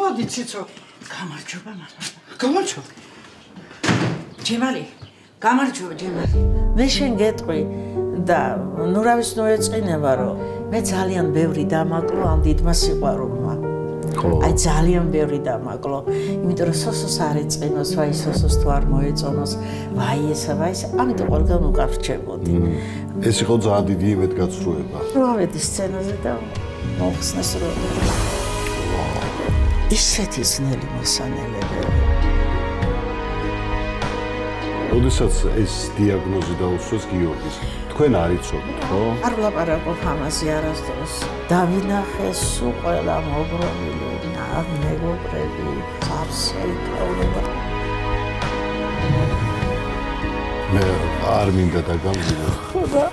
მოდი ციცო. გამარჯობა მამა. გამარჯობა. ჯემალი. გამარჯობა ჯემალი. მე შენ გეტყვი და ნურავის ნოეწყინება რომ მე ძალიან ბევრი დამაკლო ამ დიდმა სიყვარულმა. აი ძალიან ბევრი დამაკლო. იმიტომ რომ სოსოს არ ეწყინოს, ვაი სოსოს თუ არ მოეწონოს, ვაი ესა, ვაი ესა, ამიტომ ყველგან უკან რჩებოდი. ეს იყო ძალიან დიდი იმედგაცრუება. რო ავედი სცენაზე და მოხსნეს რომ ისეთი ძნელი მოსანელებელი. როდესაც ეს დიაგნოზი დაუსვეს გიორგის, თქვენ არ იცოდით, ხო? არ ვლაპარაკობ ამაზე არასდროს. დავინახე სულ ყველა მოგროვილი, მეგობრები, აბსოლუტურად. მე არ მინდა დაგამბილო. ხოდა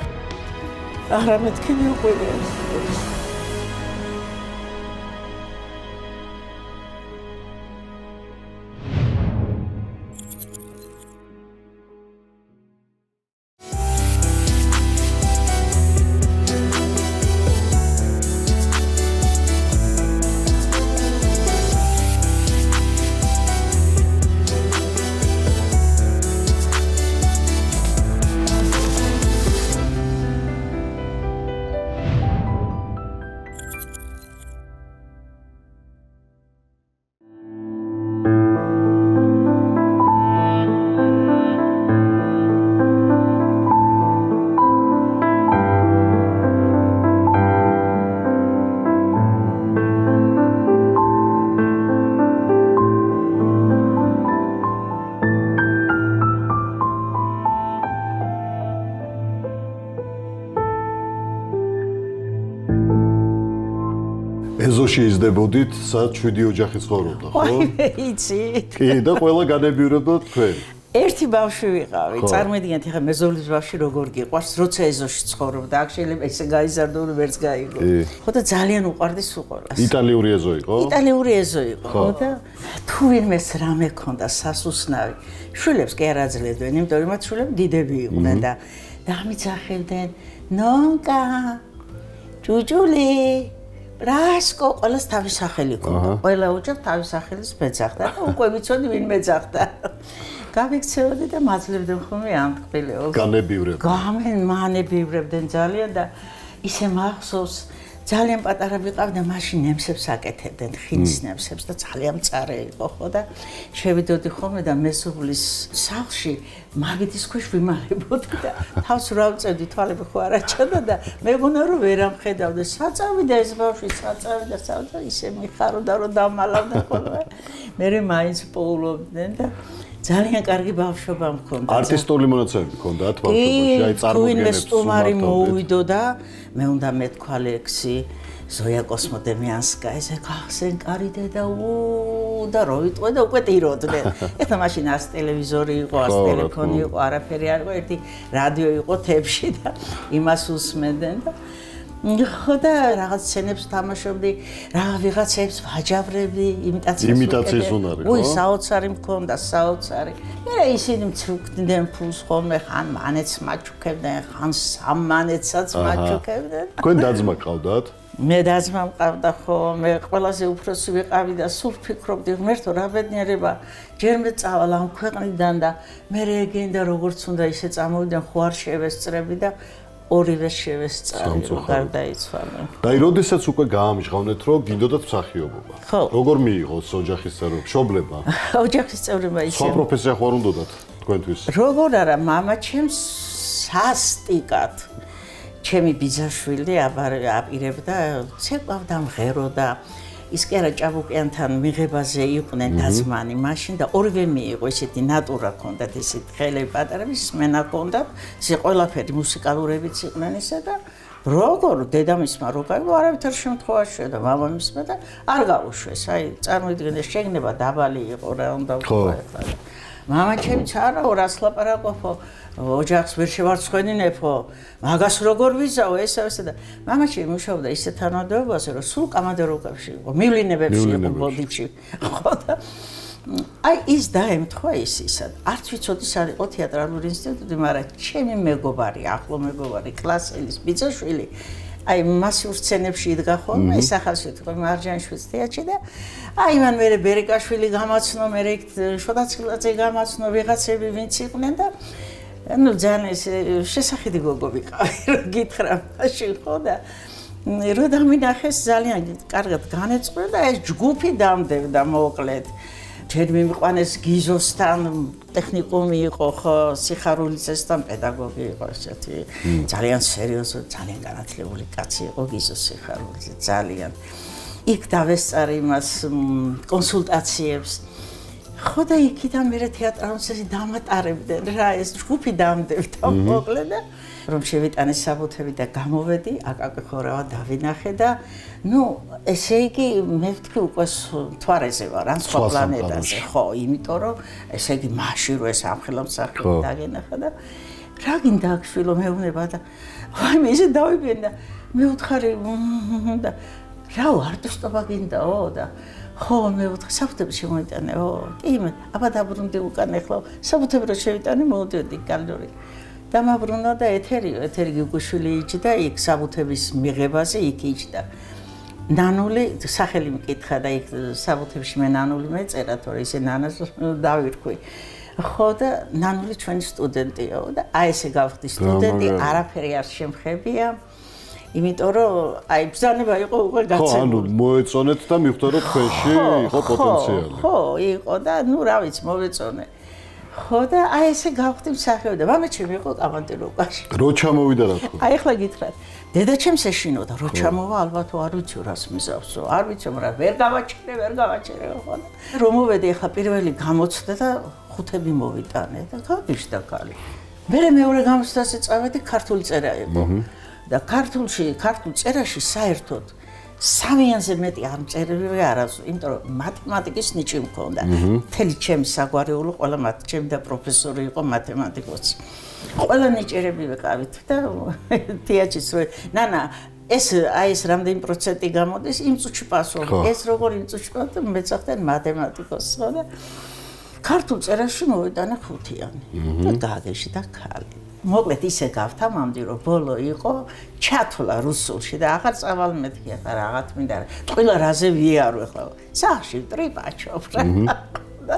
არა მეთქი მიყვება. ეზოში იზრდებოდით, სადაც 7 ოჯახი ცხოვრობდა, ხო? აი, მე იცი. კი, და ყველა განებიურებდა თქვენ. ერთი ბავშვი ვიყავი, წარმოვიდგინეთ, ეხლა მეზობლის ბავშვი როგორ გიყვარს, როცა ეზოში ცხოვრობდა, აქ შეიძლება ესე გაიზარდო, რომ ვერც გაიგო. ხო და ძალიან უყვარდი სუყურას. იტალიური ეზო იყო? იტალიური ეზო იყო, ხო და თუ ვინმეს რამე ქონდა სასუსნავი, შვილებს კი არ აძლევდნენ, იმიტომ რომ მათ შვილები დიდები იყვნენ და დამიძახებდნენ, ნონკა, ჯუჯული რასკო ყველას თავის სახელი ქონდა. ყველა ოჯახს თავის სახელის მეძახდა და უკვე ვიცოდი ვინ მეძახდა. გავიქცეოდი და მაძლევდნენ ხოლმე ამ ტყბილეობას. განებივრებდნენ ძალიან და ისე მახსოვს ძალიან პატარა ვიყავ და მაშინ ნემსებს აკეთებდნენ, ხინის ნემსებს და ძალიან მწარე იყო ხო და შევიდოდი ხოლმე და მეზობლის სახლში მაგეთის ქვეშ ვიმალებოდი და თავს რავწევდი, თვალები ხო არ აჩანდა და მეგონა რომ ვერ ამხედავდა, საწავიდა ეს ბავშვი, საწავიდა, ისე მიხაროდა რომ დამალავდა ხოლმე. მერე მაინც პოულობდნენ და ძალიან კარგი ბავშვობა მქონდა. არტისტული მონაცემები მქონდათ ბავშვობაში, აი წარმოდგენებს სტუმარი მოუვიდო და მე უნდა მეთქვა ლექსი ზოია კოსმოდემიანსკა, ესე გახსენკარი დედა და რო ვიტყვე და უკვე ტიროდნენ. ეხლა მაშინ არც ტელევიზორი იყო, არც ტელეფონი იყო, არაფერი არ იყო, ერთი რადიო იყო თებში და იმას უსმენდნენ და ხო და რაღაც სცენებს თამაშობდი, ვიღაცებს ვაჯავრებდი, იმიტაციის უნარი, ხო? უი, საოცარი მქონდა, საოცარი. მე ისინი მწუქდნენ ფულს ხოლმე, ხან მანეც მაჩუქებდნენ, ხან სამმანეცაც მაჩუქებდნენ. თქვენ დაძმა ყავდათ? მე დაძმა მყავდა ხო, მე ყველაზე უფროსი ვიყავი და სულ ვფიქრობდი, ღმერთო, რა ბედნიერება, ჯერ მე წავალ ამ ქვეყნიდან და მე ეგენდა როგორც უნდა ისე წამოვიდა, ხო არ შევესწრები და ორივე შევესწარი, რომ გარდაიცვალა. და როდესაც უკვე გაამჟღავნეთ, რომ გინდოდათ მსახიობობა. როგორ მიიღოს ოჯახის წევრები, მშობლება? ოჯახის წევრებმა ისე. სხვა პროფესია ხო არ უნდათ თქვენთვის? როგორ არა, მამა ჩემს სასტიკად. ჩემი ბიძაშვილი აპირებდა, ცეკვავდა, მღეროდა. ის კი არა ჭაბუკიანთან მიღებაზე იყვნენ დაძმანი მაშინ და ორივე მიიღო, ესეთი ნატურა ჰქონდათ, ესეთი ხელები პატარები, სმენა ჰქონდათ, ისე ყველაფერი მუსიკალურებიც იყვნენ ისე და როგორ დედამისმა რო გაიგო, არავითარ შემთხვევაში და მამამისმა და არ გაუშვეს. აი, წარმოიდგინე, შეგნება დაბალი იყო რა უნდა ვთქვა ახლა. მამა ჩემიც არაო, რას ლაპარაკობო, ოჯახს ვერ შევარცხვენინებო, მაგას როგორ ვიზაო ესა და მამა ჩემი მუშაობდა ისეთ თანამდებობაზე, რომ სულ კამანდირობებში იყო, მივლინებებში იყო ბოდიში. ხო და აი ის დაემთხვა ისად. არც ვიცოდი სად იყო თეატრალური ინსტიტუტი, მაგრამ ჩემი მეგობარი, ახლო მეგობარი, კლასელის ბიძაშვილი აი მასიურ სცენებში იდგა ხოლმე ეს ახალშეთხო მარჯანიშვილის თეატრში და აი მან მე ბერიკაშვილი გამაცნო მე შოდაცილაძე გამაცნო ვიღაცები ვინც იყვნენ და ну ძალიან ეს შესახედი გოგო ვიყავი რომ გითხრა მაშინ ხო და რო დამინახეს ძალიან კარგად განეწყვეტა და ეს ჯგუფი დამდებდა მოკლედ ჯერ მიმიყვანეს გიზოსთან ტექნიკუმი იყო ხო სიხარულიძესთან პედაგოგი იყო ესეთი ძალიან სერიოზული ძალიან განათლებული კაცი იყო გიზო სიხარულიძე ძალიან იქ დავესწარი იმას კონსულტაციებს ხო და იქიდან მე თეატრალურში დამატარებდნენ რა ეს ჯგუფი დამდებდა მოკლედ და რომ შევიტანე საბუთები და გამოვედი აკაკი ხორავა დავინახე და ну ესე იგი მე ვთქვი უკვე თვარეზე ვარ ან სხვა პლანეტაზე ხო იმიტომ რომ ესე იგი მაშინ რო ეს ამხელამსახი დაგენახა და რა გინდა აქ შვილო მეუბნება და ვაი მე ისე დავიბიენ და მე ვთხარი და რა არტისტობა გინდაო და ხო მე ვთხარი საბუთები შემოიტანეო კი მე აბა დაბრუნდი უკან ეხლა საბუთები რო შევიტანე მოვდიოდი კალდური დამაბრუნა და ეთერი გიგუშვილი იჯდა იქ საბუთების მიღებაზე იქ იჯდა ნანული სახელი მკითხა და იქ საბუთებში მე ნანული მეწერა თორე ისე ნანას დავირქვი ხო და ნანული ჩვენი სტუდენტიო და აი ესე გავხდი სტუდენტი არაფერი არ შემხებია იმიტომ რომ აი ბრძანება იყო უკვე გაცემული ხო ანუ მოეწონეთ და მიხვდა რომ თქვენში იყო პოტენციალი ხო იყო და ნუ რა ვიცი მოვეწონე ხო და აი ესე გავხდი მსახიობი და მამე ჩემი იყო კავანტირობაში რო ჩამოვიდა რა თქმა აი ახლა გითხრათ დედა ჩემს ეშინოდა რო ჩამოვა ალბათ არ ვიცი რას მიზავსო არ ვიცი რა ვერ გავაჩერე ხო და რომ მოვედი ახლა პირველი გამოცდა და ხუთები მოვიტანე და გავიშდა კალი მე მეორე გამოცდაზე წავედი ქართული წერა იყო და ქართულ წერაში საერთოდ სამიანზე მეტი არ მწერები არასო, იმიტომ რომ მათემატიკის ნიჭი მქონდა. მთელი ჩემი საგვარეულო ყველა ჩემი და პროფესორი იყო მათემატიკოსი. ყველა ნიჭერები ვიყავით და თეატრში რო ნანა ეს რამდენი პროცენტი გამოდის იმ წუთში პასუხი. ეს როგორ იმ წუთში პასუხი მეცახდნენ მათემატიკოსს ხო და ქართულ წერაში მოვიტანე ხუთიანი და გააგეშდა ქალი. მოკლედ ისე გავთამამდი რომ ბოლო იყო ჩათვლა რუსულში და აღარ წავალ მეთქი ახლა რაღაც მინდა ყველა რაზე ვიარო ახლა სახში ტრიპაჩობ და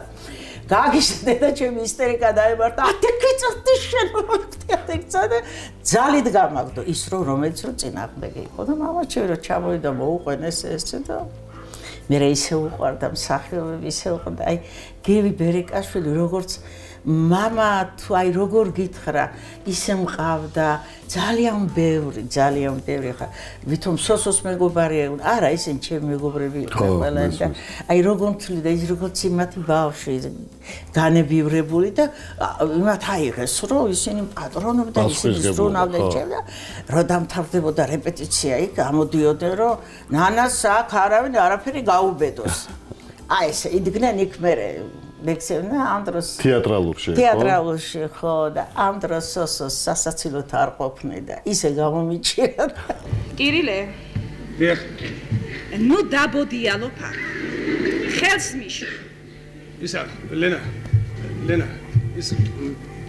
გააგიშდა და ჩემი ისტერიკა დაემართა ათექიცოთი შენოთექცა და ძალით გამაგდო ის რომელიც რო წინააღმდეგი იყო და მამაჩემი რო ჩამოვიდა მოუყვენეს ესე და მე ისე უყვარდა მსახიობები ისე უყვარდა აი გევი ბერიკაშვილი როგორც мама თუ აი როგორ გითხრა ისე მყავდა ძალიან ბევრი ხა ვითომ სოსოს მეგობარი არა ისინი ჩემი მეგობრები იყო ყველა და აი როგორ თვლი და ის როგორ იმათი ბავშვი განებივრებული და იმათ აიღეს რომ ისინი პატრონობდნენ ისინი ზრუნავდნენ ჩემ და რო დამთავრდებოდა რეპეტიცია იქ გამოდიოდნენ რომ ნანას აქ არავინ არაფერი გაუბედოს აი ესე იდგნენ იქ მერე ლექსევნა ამ დროს თეატრალურში ხო და ამ დროს სოსოს სასაცილოდ არ ყოფნე და ისე გამომიჭირა კირილე დიახ ნუ დაბოდიალო ფარ ხელს მიშ ისა ლენა ის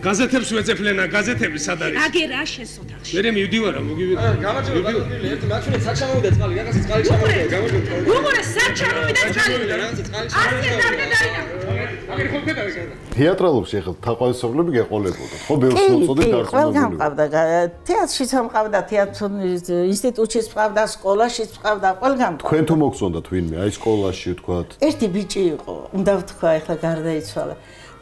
გაზეთებს ვეძებ ლენა გაზეთები სად არის აგერა შენს ოთახში მე მივდივარ გამარჯობა კირილე ერთი მაჩვენე სად ჩამოვიდა წყალი რაღაცა წყალი ჩამოვიდა გამარჯობა როგორ სად ჩამოვიდა წყალი თეატრალურში ახლა თაყვანისმცემლები გეყოლებოდა ხო ბევრს მოწოდეთ გარკვეული გამყავდა თეატრშიც მყავდა თეატრის ინსტიტუტშიც მყავდა სკოლაშიც მყავდა ყველგან თქვენ თუ მოგწონდათ ვინმე აი სკოლაში თქვათ ერთი ბიჭი იყო უნდა ვთქვა ახლა გარდაიცვალა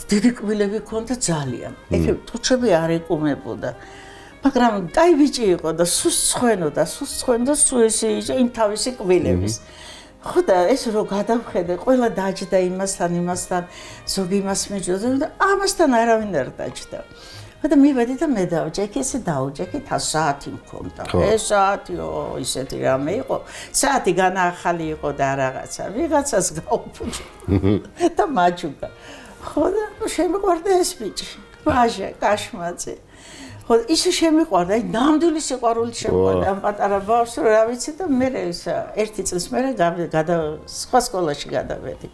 დიდი კბილები ჰქონდა ძალიან ეხე ტუჩები არ ეკუმებოდა მაგრამ კაი ბიჭი იყო და სულ ცხენოდა სულ ესე იმ თავისი კბილების ხო და ეს რო გადავხედე ყველა დაჯდა იმასთან ზოგი იმას მეჯდა და ამასთან არავინ არ დაჯდა ხო და მივედი და მე დავჭექი ესე დაუჭექით საათი მქონდა ეს საათიო ისეთი რამე იყო საათი განაახალი იყო და რაღაცა ვიღაცას გაუფუჭა და მაჯუკა ხო და შემიყვარდა ეს ბიჭი ვაჟა კაშმაძე ხო ისე შემიყვარდა აი ნამდვილი სიყვარული შემიყვარდა ამ პატარა ბავშვს რა ვიცი და მე ერთი წლის მერე სხვა სკოლაში გადავედი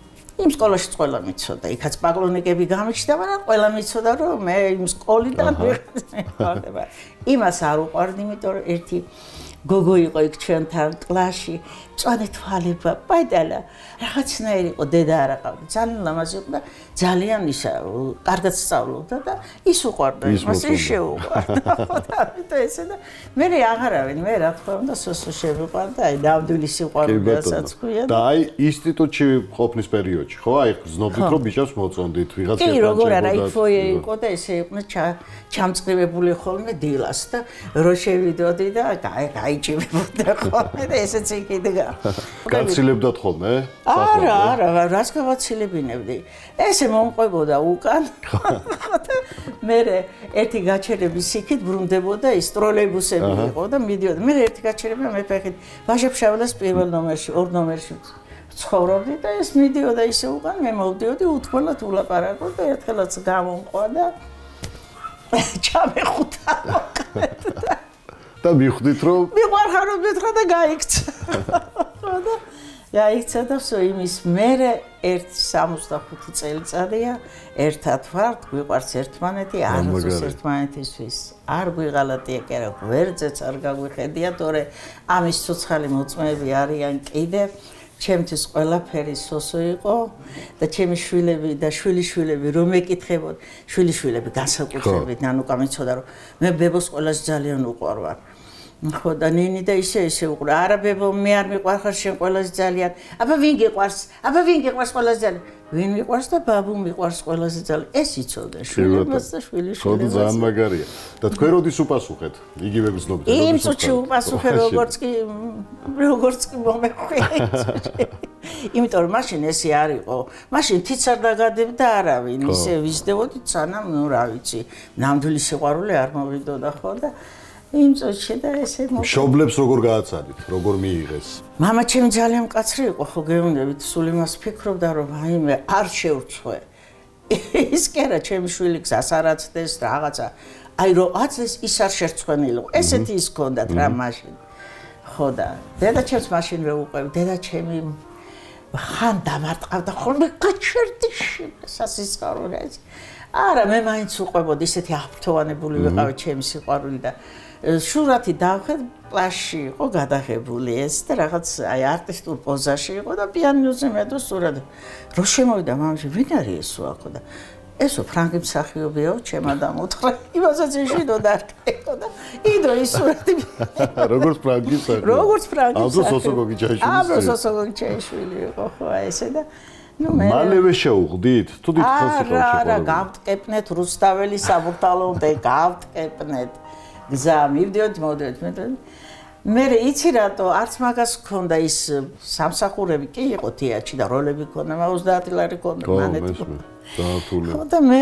იმ სკოლაშიც ყველა მიცოდა იქაც პაკლონიკები გამიჩნდა მაგრამ ყველა მიცოდა რომ მე იმ სკოლიდან ვიხდება იმას არ უყვარდი იმიტომ რომ ერთი გოგო იყო იქ ჩვენთან კლასში, მწვანე თვალება, პატარა, რაღაცნაირი იყო, დედა არ აყავდა, ძალიან ლამაზი იყო და ძალიან ისა, კარგად სწავლობდა და ის უყვარდა, მას ის შეუყვარდა. და ესე და მე აღარავინ, მე რა თქმა უნდა სოსო შემიყვარდა, აი ნამდვილი სიყვარულიასაც ქვია. და აი ინსტიტუტში ყოფნის პერიოდში, ხო? აი გზნობდით რომ ბიჭებს მოწონდით, ვიღაცა კი, როგორ არა, იქ ფოიე იყო და ესე იყვნენ ჩამწყრივებული ხოლმე დილას და რო შევიდოდი და გაიჭირებოდა ხოლმე და ესეც იქ იდგა. გაცილებდათ ხოლმე? არა, რას გავაცილებინებდი? ესე მომყვებოდა უკან. მე ერთი გაჩერების იქით ბრუნდებოდა ის ტროლეიბუსები იყო და მიდიოდა. მე ერთი გაჩერება მე ფეხით ვაჟებშაველას პირველ ნომერში, ორ ნომერში ცხოვრობდი და ეს მიდიოდა ისე უკან, მე მოვდიოდი უთქველად ულაპარაკო და ერთხელაც გამომყვა და ჩამეხუთა მოკლედ და მიხვდით რომ მიყვარხარ რომ მეთქვა და გაიქცა. და გაიქცა და ვსო იმის მერე 65 წელიწადია ერთად ვართ, გვიყვარს ერთმანეთი, არ უწევს ერთმანეთისთვის. არ გვიღალატია კი არა, გვერდზეც არ გაგვიხედია, თორე ამის ცოცხალი მოწმეები არიან კიდევ. ჩემთვის ყველაფერი სოსო იყო და ჩემი შვილები და შვილიშვილები რომ ეკითხებოდ, შვილიშვილები განსაკუთრებით ნანუკა მეცოდა რომ მე ბებოს ყველაზე ძალიან უყვარვარ. ხო და ნინი და ისე უყურა. არა ბებო, მე არ მიყვარხარ შენ ყველაზე ძალიან. აბა ვინ გიყვარს? აბა ვინ გიყვარს ყველაზე ძალიან? ვინ მიყვარს და ბაბუ მიყვარს ყველაზე ძალიან. ეს იცოდა შვილებს და შვილიშვილებს. ხო ძალიან მაგარია. და თქვენ როდის უპასუხეთ? იგივე გზნობთ. იმ წუთში უპასუხე როგორც კი მომეხვია. იმიტომ რომ მაშინ ესე არ იყო. მაშინ თიც არ დაგადებდა არავინ. ისე ვიზდებოდით სანამ ნუ რა ვიცი, ნამდვილი სიყვარული არ მოვიდოდა ხო და იმ წუთში და ესე მშობლებს როგორ გააცადით? როგორ მიიღეს? მამა ჩემი ძალიან მკაცრი იყო, ხო გეუბნებით, სულ იმას ფიქრობდა, რომ აიმე არ შევრცხვე. ის კი არა, ჩემი შვილი გზას არ აცდეს რაღაცა. აი რომ აცდეს, ის არ შერცხვენილიყო. ესეთი ის ჰქონდათ რა მაშინ. ხო და დედა ჩემს მაშინვე უყვევ, დედა ჩემი ხან დამარტყავდა ხოლმე გაჩერდი სასისხარო რა ის. არა, მე მაინც უყვებოდი, ისეთი აფრთოვანებული ვიყავი ჩემი სიყვარული და შურათი დავხედ, პლაშში იყო გადაღებული ეს და რაღაც აი არტისტულ პოზაში იყო და პიანინოზე მედო სურათი. რო შემოვიდა მამაში, ვინ არის ესო ახო და ესო ფრანგი მსახიობიაო, ჩემ ადამიანთხრა. იმასაც ეშინოდა არტეკო და იდო ის სურათი. როგორც ფრანგი მსახიობი. როგორც ფრანგი მსახიობი. აბა სოსოგოგიჩაიშვილი. აბა სოსოგოგიჩაიშვილი იყო ხო ესე და მალევე შეუღდით? თუ დიდხანს იყავ შეყვარებული. არა, გავტკეპნეთ რუსთაველი საბურთალოდე, გავტკეპნეთ. გზა მივდიოთ, მოდიოთ, მე იცი რატო არც მაგას ჰქონდა ის სამსახურები კი იყო თეატრში და როლები ჰქონდა, 30 ლარი ჰქონდა მანეთ. ხო და მე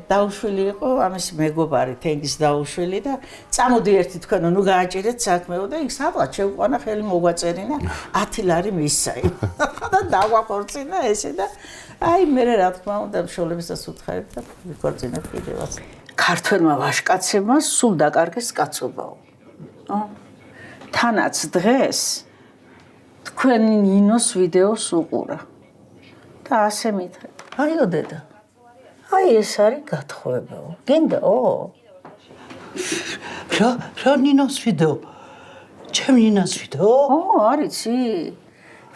დაუშვილი იყო ამის მეგობარი თენგის დაუშვილი და წამოდი ერთი თქვენო ნუ გააჭირეთ საქმეო და იქ სადღაც შევყვანა ხელი მოგვაწერინა 10 ლარი მისცაი. და დავაყორწინა ესე და აი მე რა თქმა უნდა მშობლებსაც უთხარით და ვიქორწინეთ კიდევაც. ქართველმა ვაჟკაცებმა სულ დაკარგეს კაცობაო. თანაც დღეს თქვენი ნინოს ვიდეოს უყურა. და ასე მითხრა. აიო დედა. აი ეს არის გათხოვებაო. გინდაო? რა ნინოს ვიდეო? ჩემ ნინოს ვიდეო? არიცი.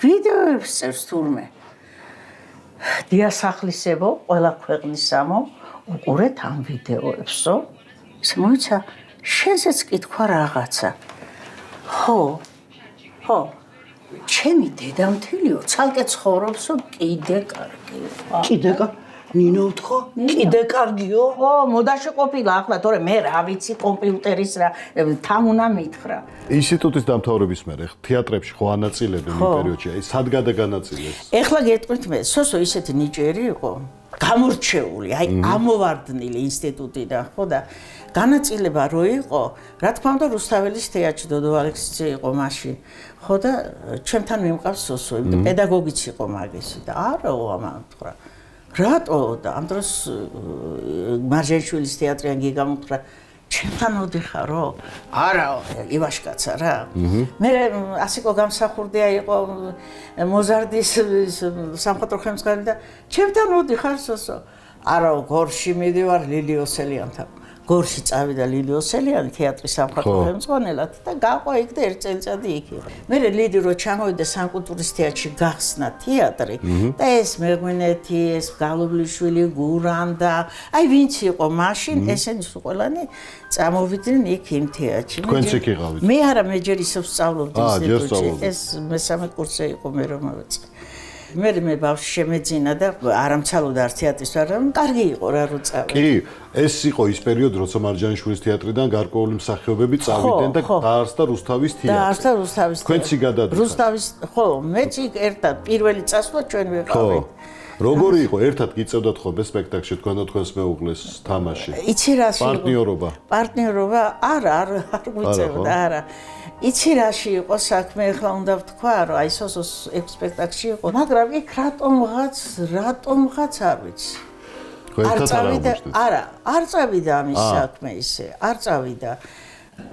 ვიდეოებს წერს თურმე. დიასახლისებო, ყველა ქვეყნისამო უყურეთ ამ ვიდეოებსო. ეს მოიცა შენზეც კითხვა რაღაცა. ხო. ჩემი დედამთილიო ცალკე ცხოვრობსო კიდე კარგია. კიდე ნინო უთხოვ? კიდე კარგიო? ხო, მოდაში ყოფილა ახლა, თორე მე რა ვიცი კომპიუტერის რა თან უნდა მითხრა. ინსტიტუტის დამთავრების მერე თეატრებში ხო ანაწილებენ იმ პერიოდში? აი სად გადაგანაწილეს? ეხლა გეტყვით მე, სოსო ისეთი ნიჭიერი იყო, გამორჩეული, აი ამოვარდნილი ინსტიტუტიდან, ხო და განაწილება რო იყო, რა თქმა უნდა რუსთაველის თეატრში დოდო ალექსიძე იყო მაშინ. ხო და ჩემთან მიმყავს სოსო, იმიტომ პედაგოგიც იყო მაგისი და არაო ამან თქვა. რატო და ამ დროს მარჯანიშვილის თეატრიდან გიგამუთხრა ჩემთან ოდიხარო? არაო, ივაშკაცა რა. მე ასიკო გამსახურდია იყო მოზარდის სამხატვრო ხელმძღვანელი და ჩემთან ოდიხარ სოსო. არაო, გორში მიდივარ ლილი ოსელიანთან. გორში წავიდა ლილი ოსელიანი თეატრის სამხატვრო ხელმძღვანელად და გაყვა იქ და 1 წელიწადი იქ იყო. მე ლილი რო ჩამოვიდა სამკულტურის თეატრში გახსნა თეატრი და ეს მეღვინეთი, ეს გალობლიშვილი, გურანდა, აი ვინც იყო მაშინ, ესენი ყველანი წამოვიდნენ იქ იმ თეატრში. თქვენც იქ იყავით? მე არა, მე ჯერ ისევ სწავლობდი ინსტიტუტში. ეს მესამე კურსზე იყო მე რომ მოვეწყე. მე ბავშვი შემეძინა და არ ამცალოდა არ თეატრის არა, კარგი იყო რა რო წავედი. კი, ეს იყო ის პერიოდი, როცა მარჯანიშვილის თეატრიდან გარკვეული მსახიობები წავიდნენ და დაარსდა რუსთავის თეატრი. დაარსდა რუსთავის თეატრი. თქვენც იგადადით. რუსთავის, ხო, მეც იქ ერთად პირველი წასვლა ჩვენ ვიყავით. როგორი იყო ერთად გიწევდათ ხოლმე სპექტაკლში თქვენ და თქვენს მეუღლეს თამაში? იცი რაში იყო? პარტნიორობა. პარტნიორობა არ გვიწევდა, არა. იცი რაში იყო საქმე, ახლა უნდა ვთქვა, რომ აი სოსოს ეგ სპექტაკლში იყო, მაგრამ იქ რატომღაც არ ვიცი. არ წავიდა, არა, არ წავიდა ამის საქმე ისე, არ წავიდა.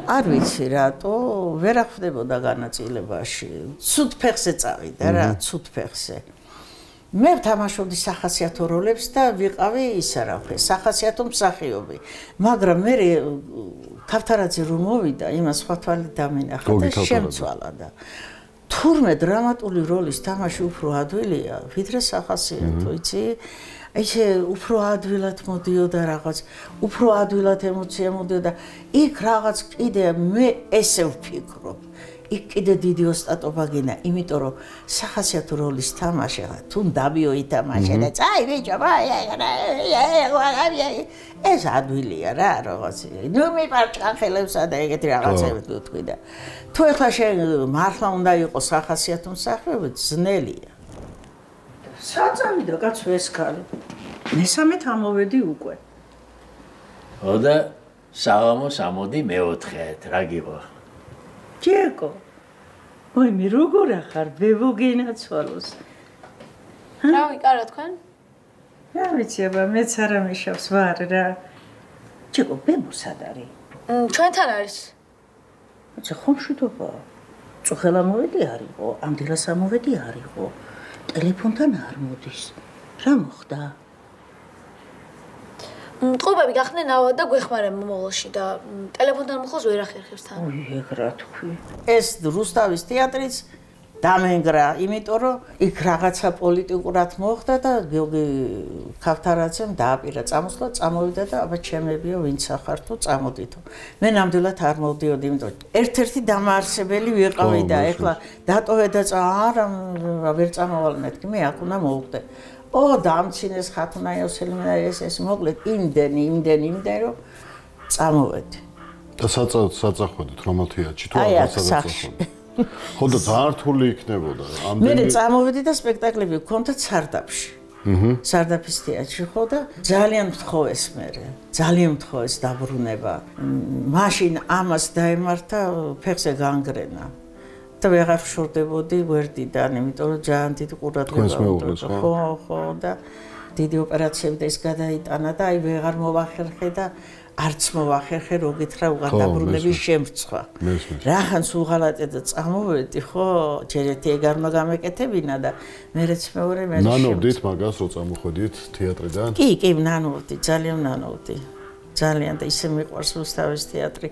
არ ვიცი რატო, ვერ ახვდებოდა განაწილებაში. ცუდ ფეხზე წავიდა რა, ცუდ ფეხზე. მე ვთამაშობდი სახასიათო როლებს და ვიყავი ისა რა ვქე, სახასიათო მსახიობი. მაგრამ მე ქავთარაძე რომ მოვიდა, იმას სხვა თვალით დამინახა და შემცვალა და თურმე დრამატული როლის თამაში უფრო ადვილია, ვიდრე სახასიათო, იცი? ისე უფრო ადვილად მოდიოდა რაღაც, უფრო ადვილად ემოცია მოდიოდა. იქ რაღაც კიდე მე ესე ვფიქრობ. იქ კიდე დიდი ოსტატობა გინა, იმიტომ რომ სახასიათო როლის თამაში თუ დაბიო ითამაშე და წაი ბიჭო, ეს ადვილია რა რაღაც. ნუ მიპარჭახელებსა და ეგეთი რაღაცები თქვი და თუ ეხლა შენ მართლა უნდა იყოს სახასიათო მსახიობი, ძნელია. საწავიდა კაცო ეს ქალი. მესამედ ამოვედი უკვე. ხო და საღამოს ამოდი მეოთხედ, რა გიყო? ჯეკო. ой, მე როგორ ახარ ვევოგენაცვალოს. რა ვიკარო თქვენ? რა ვიცი, აბა მეც არა მიშავს ვარ რა. ჯეკო, ბებო სად არის? ჩვენთან არის. აჩა ხომშვიდობა. წუხელა მოვედი არისო, ამდელას ამოვედი არისო. ტელეფონთან არ მოდის. რა მოხდა? ტყუპები გახდნენ ავად და გვეხმარენ მომავალში და ტელეფონთან მოხოს ვერ ახერხებს თან. ой, ეგ რა თქვი. ეს რუსთავის თეატრიც დამენგრა, იმიტომ რომ იქ რაღაცა პოლიტიკურად მოხდა და გიორგი ქავთარაძემ დააპირა წამოსვლა, წამოვიდა და აბა ჩემებიო ვინც ახარ თუ წამოდითო. მე ნამდვილად არ მოვდიოდი, იმიტომ ერთ-ერთი დამაარსებელი ვიყავი და ეხლა დატოვე და არა ვერ წამოვალ მეთქი, მე აქ უნდა მოვხდე. დამცინეს ხათუნა იოსელიმნა ეს მოკლედ იმდენი რომ წამოვედი. და საწახვედით რომელ თეატრში თუ არ საწახვედით? ხო და ზართული იქნებოდა. მე წამოვედი და სპექტაკლები ვქონდა სარდაფში. სარდაფის თეატრში ხო და ძალიან მთხოვეს მე. ძალიან მთხოვეს დაბრუნება. მაშინ ამას დაემართა ფეხზე განგრენა. და ვეღარ ვშორდებოდი გვერდიდან, იმიტომ რომ ძალიან დიდი ყურადღება უნდა. ხო და დიდი ოპერაციები და ის გადაიტანა და აი ვეღარ მოვახერხე და არც მოვახერხე რო გითხრა უღარ დაბრუნების შემრცხვა. რახან სულღალატე და წამოვედი, ხო, ჯერ ერთი ეგარმა გამეკეთებინა და მერეც მეორე მე ნანოვდით მაგას რო წამოხვედით თეატრიდან? კი, ნანოვდი, ძალიან ნანოვდი. ძალიან და ისე მიყვარს რუსთავის თეატრი.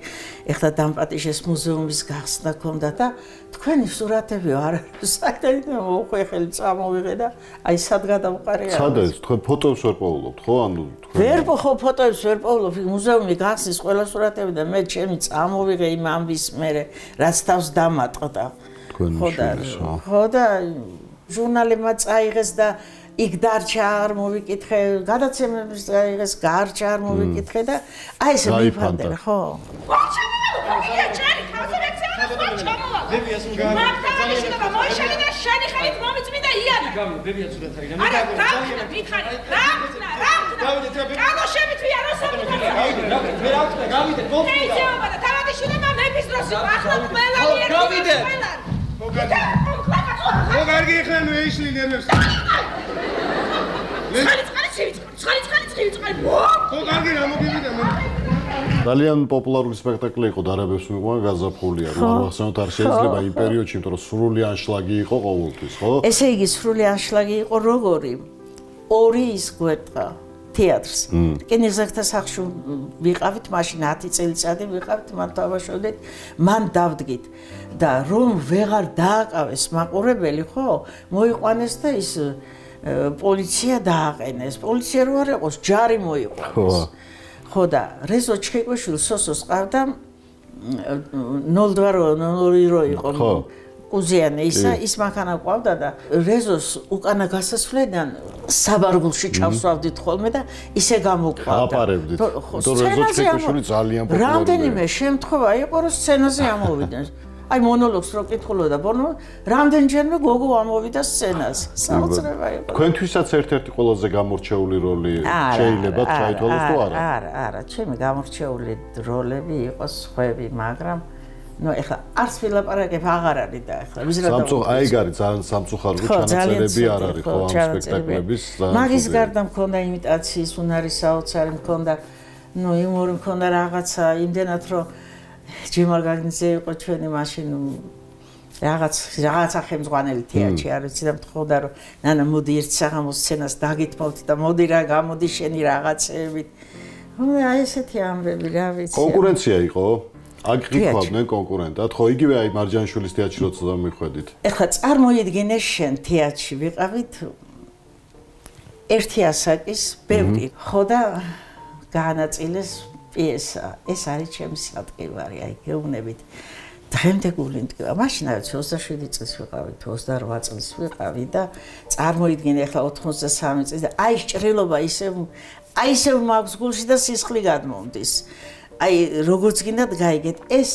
ეხლა დამპატიშეს მუზეუმის გახსნა ქონდა და თქვენი სურათებიო არ არის საერთოდ მოუხვეხელი წამოვიღე და აი სად გადავყარე არა. სადა ეს თქვენ ფოტოებს ვერ პოულობთ ხო? ანუ თქვენ ვერ ფოტოებს ვერ პოულობ, მუზეუმი გახსნის ყველა სურათები და მე ჩემი წამოვიღე იმ ამბის მერე რაც თავს დამატყდა. ხო და ჟურნალებმა წაიღეს და იქ დარჩა არ მოვიკითხე, გადაცემების წაიღეს, გარჩა არ მოვიკითხე და აი ესე მიფარდე ხო? კარგი ხარ მე ისლი ნერვებს. ძალიან პოპულარული სპექტაკლი იყო და არაბებს მიყვარს გაზაფხულია, რომ ახსენოთ არ შეიძლება იმ პერიოდში, იმიტომ რომ სრული ანშლაგი იყო ყოველთვის, ხო? ესე იგი სრული ანშლაგი იყო როგორი? ორი ის გვეტყა. თეატრს. რკინიგზელთა სახლში ვიყავით, მაშინ 10 წელიწადი ვიყავით, მან დავაშოვდით, მან დავდგით და რომ ვეღარ დააკავეს მაყურებელი, ხო, მოიყვანეს და ის პოლიცია დააყენეს. პოლიცია რო არ იყოს, ჯარი მოიყვანეს. ხო და რეზო ჩხიკვიშვილი სოსოს ყავდა 02 იყო. უზიანი ის მანქანა ყავდა და რეზოს უკანა გასასვლელიდან საბარგულში ჩავსვავდით ხოლმე და ისე გამოყვავდა. აპარებდით. რეზო ჩხიკვიშვილი ძალიან პოპულარულია. რამდენიმე შემთხვევა იყო რომ სცენაზე ამოვიდნენ. აი მონოლოგს რო კითხულობდა ბონო, რამდენჯერმე გოგო ამოვიდა სცენაზე. საოცრება იყო. თქვენთვისაც ერთ-ერთი ყველაზე გამორჩეული როლი შეიძლება ჩაითვალოს თუ არა? არა, ჩემი გამორჩეული როლები იყო სხვები, მაგრამ ნუ ეხლა არც ვილაპარაკებ აღარ არის და ეხლა ვიზრადა აი ეგ არის ძალიან სამწუხაროდ ჩანაწერები არ არის ხო ამ სპექტაკლების მაგის გარდა მქონდა იმიტაციის უნარი საოცარი მქონდა ნუ იუმორი მქონდა რაღაცა იმდენად რომ ჯემალ გაგნიძე იყო ჩვენი მაშინ რაღაცა ხელმძღვანელი თეატრში არ ვიცი და მთხოვდა რომ ნანა მოდი ერთ საღამოს სცენას დაგითმობთ და მოდი რა გამოდი შენი რაღაცეებით აი ესეთი ამბები რა ვიცი კონკურენცია იყო აქ გიყვავდნენ კონკურენტად, ხო იგივე აი მარჯანიშვილის თეატრში როცა მიხვედით. ეხლა წარმოიდგინე შენ თეატრში ვიყავით ერთი ასაკის ბევრი, ხო და გაანაწილეს პიესა. ეს არის ჩემი სატყივარი, აი გეუბნებით. დღემდე გულინტკივა. მაშინ არის 27 წლის ვიყავით, 28 წლის ვიყავი და წარმოიდგინე ეხლა 83 წლის და აი ჭრილობა ისევ მაქვს გულში და სისხლი გადმომდის. აი როგორც გინდათ გაიგეთ ეს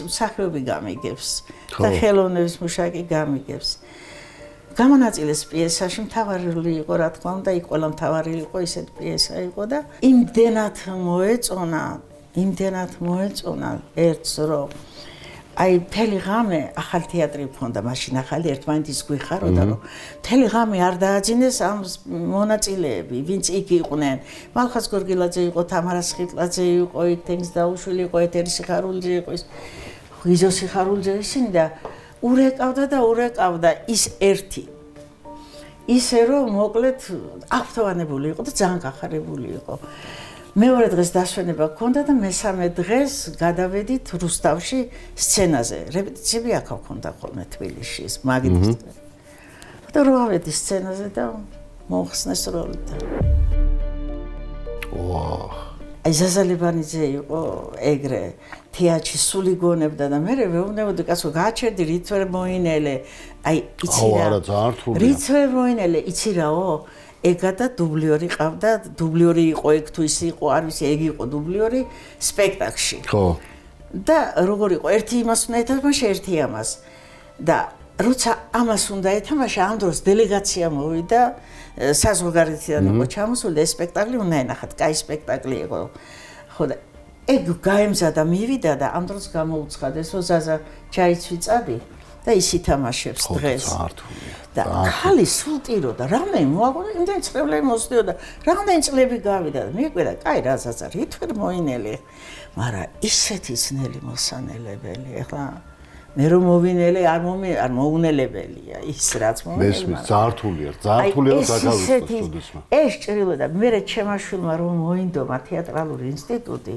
მსახიობი გამიგებს და ხელოვნების მუშაკი გამიგებს გამონაწილეს პიესაში მთავარი როლი იყო რა თქმა უნდა იქ ყველა მთავარი იყო ისეთ პიესა იყო და იმდენად მოეწონა ერთს რომ აი მთელი ღამე ახალი თეატრი მქონდა მაშინ ახალი ერთმანეთის გვიხაროდა რომ მთელი ღამე არ დააძინეს ამ მონაწილეები ვინც იქ იყვნენ მალხაზ გორგილაძე იყო თამარა სხიტლაძე იყო იქ თენგიზ დაუშვილი იყო ეთერი სიხარულიძე იყო ღიზო სიხარულიძე ისინი და ურეკავდა ის ერთი ისე რომ მოკლედ აღფრთოვანებული იყო და ძალიან გახარებული იყო მეორე დღეს დასვენება გქონდა და მესამე დღეს გადავედით რუსთავში სცენაზე. რეპეტიციები აქ გქონდა ხოლმე თბილისში, მაგიდრის. და რო ავედი სცენაზე და მოხსნეს როლი და. ვაუ. აი ზაზალებანიძე იყო ეგრე თეატრში სული გონებდა და მე ვეუბნებოდი კაცო გააჩერდი რით ვერ მოინელე. აი იცი რა. არა ძალიან რთულია. რით ვერ მოინელე, იცი რაო? ეგა და დუბლიორი ყავდა, დუბლიორი იყო ეგ თუ ის იყო, არ ვიცი, ეგ იყო დუბლიორი სპექტაკლში. ხო. და როგორ იყო, ერთი იმას უნდა ეთამაშა, ერთი ამას. და როცა ამას უნდა ეთამაშა, ამ დროს დელეგაცია მოვიდა, საზღვარგარეთიდან იყო ჩამოსული და ეს სპექტაკლი უნდა ენახათ, კაი სპექტაკლი იყო. ხო და ეგ გაემზადა, მივიდა და ამ დროს გამოუცხადეს, რომ ზაზა ჩაიცვი წადი და ის ითამაშებს დღეს. და ხალი სულ ტიროდა, რამე მოაგვი, იმდენ წლები მოსდიოდა, რამდენი წლები გავიდა და მიყვირა, კაი რა ზაზა, რით ვერ მოინელი. მაგრამ ისეთი ძნელი მოსანელებელი, ეხლა მე რომ მოვინელე, არ მოუნელებელია ის რაც მომენელმა. მესმის, ძართულია დაგავიწყოს უდისმა. ეს ჭრილოდა, მე ჩემაშვილმა რომ მოინდომა თეატრალური ინსტიტუტი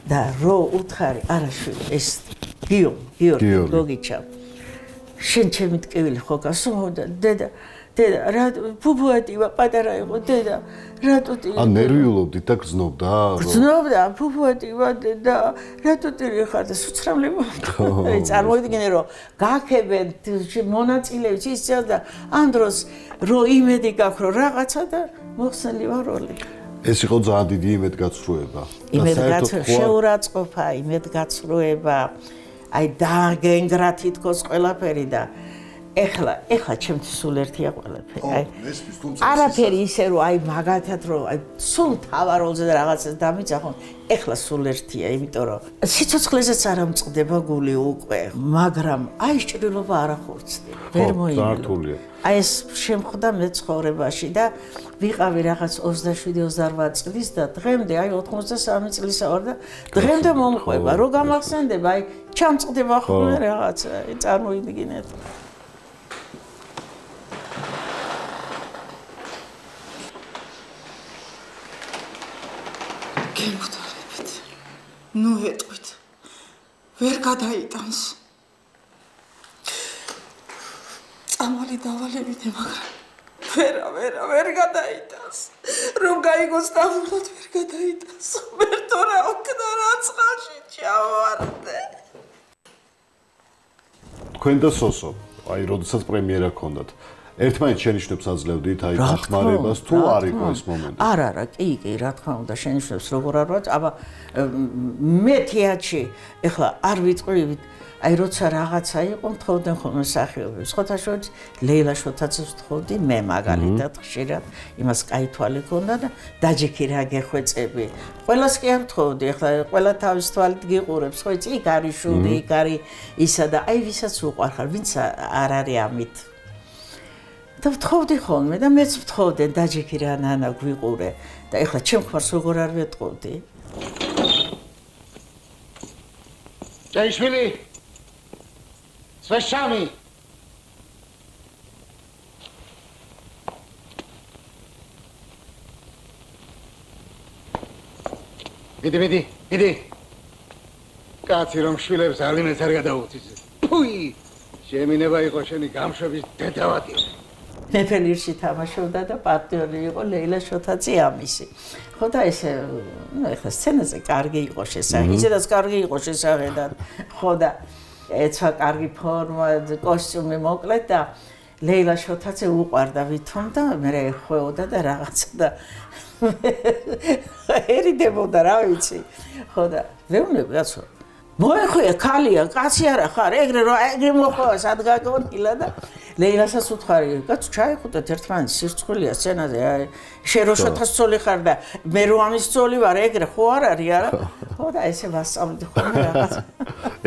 და რო უთხარი არაშვილი ეს გიორგი გოგიჩა შენ ჩემი ტკივილი ხო გასმოვდა დედა რა ფუფუატივა პატარა იყო დედა რატო ტირი ან ნერვიულობდით და გრძნობდა ფუფუატივა დედა რატო ტირი ხარ და სუცრავლე აი წარმოიდგინე რომ გაქებენ მონაწილეებს ისწავლ და ამ დროს რო იმედი გაქვს რომ რაღაცა და მოხსნილი ვარ როლი ეს იყო ძალიან დიდი იმედგაცრუება შეურაცხყოფა იმედგაცრუება აი დააგენგრა თითქოს ყველაფერი და ეხლა ჩემთვის სულ ერთია ყველაფერი. აი არაფერი ისე რომ აი მაგათად რომ აი სულ თავაროლზე და რაღაცას დამიძახონ, ეხლა სულ ერთია, იმიტომ რომ სიცოცხლეზეც არ ამწყდება გული უკვე, მაგრამ აი ჭრილობა არ ახორცდი. ვერ მოინდა. აი ეს შემხვდა მე ცხოვრებაში და ვიყავი რაღაც 27-28 წლის და დღემდე აი 83 წლისა ვარ და დღემდე მომყვება, რო გამახსენდება, აი ჩამწყდება ხოლმე რაღაც, აი წარმოიდგინეთ. გემხდარებით. ნუ ეტყვით. ვერ გადაიტანს. წამალი დავალებით, მაგრამ ვერ გადაიტანს. რომ გაიგოს დავუხოთ ვერ გადაიტანს. ვერ თუ რა ვქნა რა წყალში ჩავარდე. თქვენ და სოსო, აი, როდესაც პრემიერა გქონდათ, ერთმანეთს შენიშვნებს აძლევდით, აი, დახმარებას თუ არ იყო ეს მომენტი? არა, კი, რა თქმა უნდა, შენიშვნებს როგორ არ ვარ, აბა მე თეატრში ეხლა არ ვიტყვი, აი, როცა რაღაცა იყო, მთხოვდნენ ხოლმე მსახიობებს. ხოთაშოთი ლეილა შოთაძეს ვთხოვდი, მე მაგალითად ხშირად, იმას კაი თვალი ქონდა და დაჯექი რა გეხვეწები. ყველას კი არ ვთხოვდი, ეხლა ყველა თავის თვალით გიყურებს, ხო იცი, იქ არის შური, იქ არის ისა და აი, ვისაც უყვარხარ, ვინც არ არის ამით. და ვთხოვდი ხოლმე და მეც ვთხოვდი, დაჯექი რა ნანა გვიყურე და ეხლა ჩემ ხმარს როგორ არ ვეტყობდი. ჯაიშვილი Свящами! Иди. კაცი რომ შვილებს ალიმენტს არ გადაუწის. ფუი! შემინება იყო შენი გამშვების დედავადი. ნეფელირში თამაშობდა და პარტნიორი იყო ლეილა შოთაძე ამისი. ხო და ესე, ეხლა სცენაზე კარგი იყო შესაძლებელი. ისედაც კარგი იყო შესაძლებელი. ხო და ეცვა კარგი ფორმა, კოსტიუმი მოკლედ და ლეილა შოთაძე უყვარდა ვითომ და მე ხვეოდა და რაღაცა და ერიდებოდა რა ვიცი. ხო და ვეუბნები კაცო. მოეხვია ქალია, კაცი არა ხარ, ეგრე მოხვევა სად გაგონილა და ლეილასაც უთხარი, კაცო ჩაიხუტეთ ერთმანეთს სირცხვილია სცენაზე, აი შენ რო შოთას ძოლი ხარ და მე რო ამის ძოლი ვარ, ეგრე ხო არ არის არა? ხო და ესე ვასწავლდი ხოლმე რაღაც.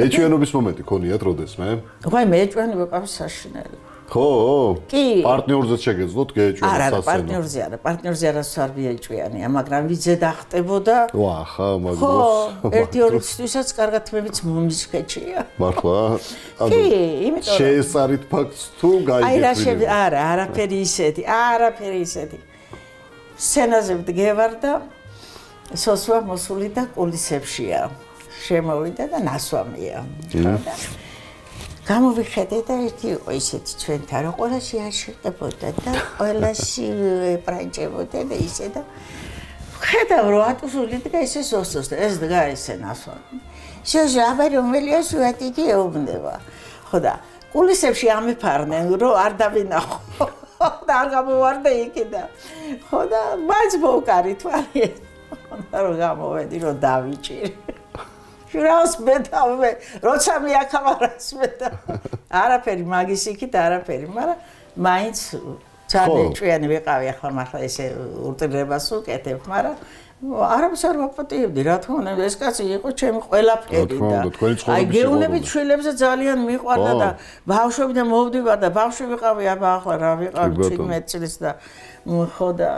ეჭვიანობის მომენტი ქონიათ როდესმე? ვაი მე ეჭვიანი ვიყავი საშინელი. ხო? კი. პარტნიორზეც შეგეძლოთ გეეჭვიანოს სასცენო. არა, პარტნიორზე არ ვიეჭვიანია, მაგრამ ვიძე დახტებოდა. ვახა, მაგდროს. ხო, ერთი-ორი ცისთვისაც კარგად მეც მომისხეჭია. მართლა? კი, იმიტომ შეესწარით ფაქტს თუ გაიგეთ? არა, არაფერი ისეთი. სცენაზე ვდგევარ და სოსვა მოსული და კულისებშია. შემოვიდა და ნასვამია. გამოვიხედე და ერთი იყო ისეთი ჩვენთან, რომ ყველაში აშიყებოდა და ყველაში ეპრანჭებოდა და ისე და ხედავ რომ ატუსული დგა ესე სოსოს და ეს დგა ესე ნასვამი. შეჟე აბა რომელია შუათიკი ეუბნება. ხო და კულისებში ამეფარნენ რომ არ დავინახო. და არ გამოვარდა იქი და ხო და მაინც მოვკარი თვალი. და რომ გამოვედი რომ დავიჭირი. შურავს მეტავე, როცა მიაქამარას მეტა. არაფერი მაგის იქით არაფერი, მაგრამ მაინც ძალიან ჭვიანი ვიყავი ახლა მართლა ესე ურტირებას უკეთებ, მაგრამ არაფერს არ ვაპატიებდი, რა თქმა უნდა, ეს კაცი იყო ჩემი ყველაფერი და აი გეუნებით შვილებზე ძალიან მიყვარდა და ბავშვობიდან მოვდივარ და ბავშვი ვიყავი, აბა ახლა რა ვიყავი 17 წლის და ხო და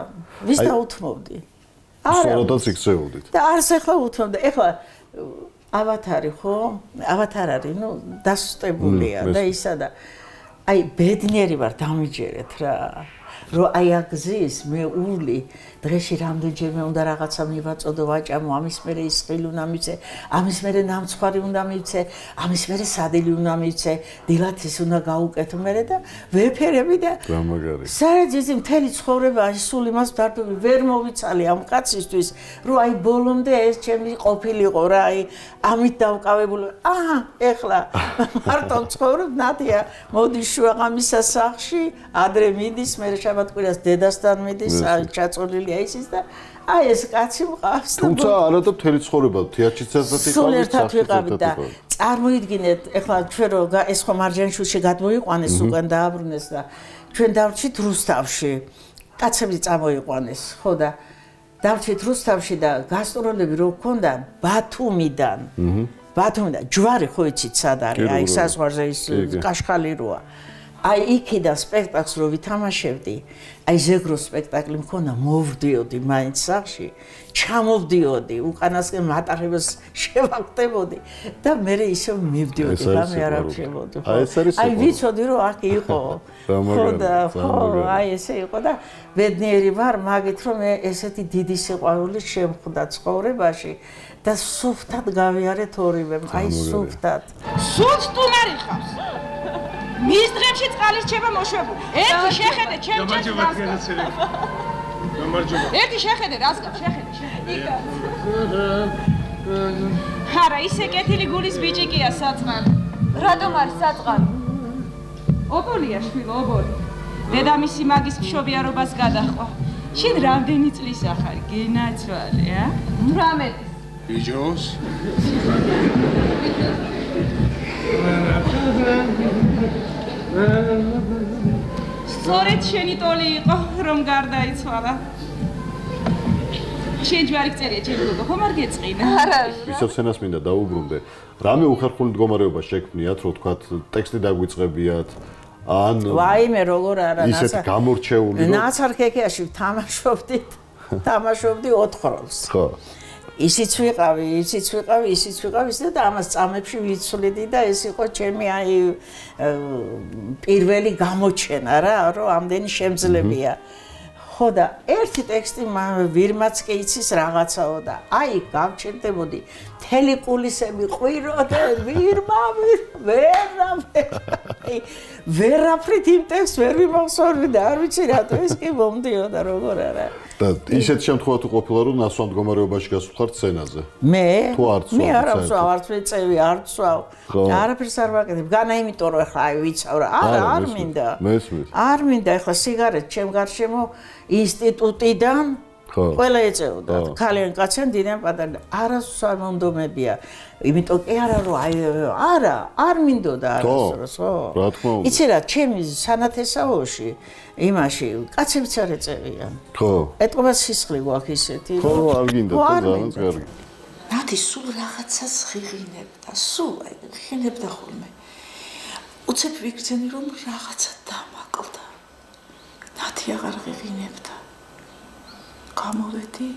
ვის დაუთმობდი? სწორადაც იქცეოდით. და არც ახლა უთმობდი, ახლა ავათარი ხო? ავათარ არის, ნუ დასუსტებულია და ისა და აი ბედნიერი ვარ დამიჯერეთ რა. რომ აი აგზის მე ული დღეში რამდენჯერმე უნდა რაღაცა მივაწოდო ვაჭამო ამის მერე ისყილი უნდა მივცე ამის მერე ნამცხვარი უნდა მივცე ამის მერე სადილი უნდა მივცე დილათის უნდა გაუკეთო მერე და ვეფერები და სარეძიძე მთელი ცხოვრება სულ იმას დარდები ვერ მოვიცალი ამ კაცისთვის რომ აი ბოლომდე ეს ჩემი ყოფილიყო რა აი ამით დავკავებული ეხლა მარტო ცხოვრობ ნადია მოდის შუაღამის სასახლში ადრე მიდის მე შაბათ-კვირას დედასთან მიდის ჩაწოლილია ისიც და აი ეს კაცი მყავს თუმცა არა და მთელი ცხოვრება თეატრშიც ერთად იყავით სულ ერთად ვიყავით და წარმოიდგინეთ ეხლა ჩვენ რო ეს ხო მარჯანიშვილში გადმოიყვანეს უკან დააბრუნეს და ჩვენ დავრჩით რუსთავში კაცები წამოიყვანეს ხო და დავრჩით რუსთავში და გასტროლები რო გქონდა ბათუმიდან ჯვარი ხო იცით სად არის აი საზღვარზე ის კაშხალი როა აი იქიდან სპექტაკლს რო ვითამაშებდი, აი ზეგრო სპექტაკლი მქონდა, მოვდიოდი მაინც სახში, ჩამოვდიოდი, უკანასკენ მატარებას შევახდებოდი და მე ისევ მივდიოდი, რამე არ აღშევოდი. აი ვიცოდი რომ აქ იყო. ხო და აი ესე იყო და ბედნიერი ვარ მაგით რომ მე ესეთი დიდი სიყვარული შემხვდა ცხოვრებაში და სუფთად გავიარეთ ორივე, აი სუფთად. სულ სტუმარი ხავს. მის დღეებში წყალი რჩება მოშვებული. ერთი შეხედე ჩემ ჩემს. გამარჯობა. ერთი შეხედე რას გავს, შეხედე. არა, ისე კეთილი გულის ბიჭი კია საწყალი. რატომ არის საწყალი? ობოლია შვილო, ობოლი. დედამისი მაგის მშობიარობას გადახვა. შენ რამდენი წლის ახარ გენაცვალე, ა? 18. ბიჭოს? სწორედ შენი ტოლი იყო, რომ გარდაიცვალა. შენ ჯვარი გწერია, ჩემ გოგო, ხომ არ გეწყინა? არა. ისევ სცენას მინდა დაუბრუნდე. რამე უხერხული მდგომარეობა შექმნიათ, რო თქვათ, ტექსტი დაგვიწყებიათ, ან ვაიმე როგორ არა, ისეთ გამორჩეული რომ ნაცარქექიაში თამაშობდი 4 როლს. ხო. ისიც ვიყავი, ისიც და ამას წამებში ვიცვლიდი და ეს იყო ჩემი აი პირველი გამოჩენა რა, რომ ამდენი შემძლებია. ხო და ერთი ტექსტი ვირმაც კი იცის რაღაცაო და აი გავჩერდებოდი მთელი კულისები ყვირო და ვირმა ვერაფრით იმ ტექსტს ვერ ვიმახსოვრდი და არ ვიცი რატო ეს კი მომდიოდა როგორ არა და ისეთ შემთხვევა თუ ყოფილა რომ ნასვამ მდგომარეობაში გასულხარ სცენაზე მე თუ არ ვცვავ მე არ ვცვავ არც მეწევი არ ვცვავ არაფერს არ ვაკეთებ განა იმიტომ რომ ახლა აი ვიცავ რა არ მინდა არ მინდა ახლა სიგარეტ ჩემ გარშემო ინსტიტუტიდან ყველა ეწეოდა ქალიან კაციან დიდიან პატარიან არასდროს არ მომდომებია იმიტომ კი არა რომ აი არ მინდოდა არასდროს ხო რა თქმა უნდა იცი რა ჩემი სანათესაოში იმაში კაცებიც არ ეწევიან ხო ეტყობა სისხლი გვაქვს ისეთი ხო არ გინდა ძალიან კარგი ნათი სულ რაღაცას ღიღინებდა სულ აი ღიღინებდა ხოლმე უცებ ვიგრძენი რომ რაღაცა დამაკლდა ნათი აღარ ღიღინებდა გამოვედი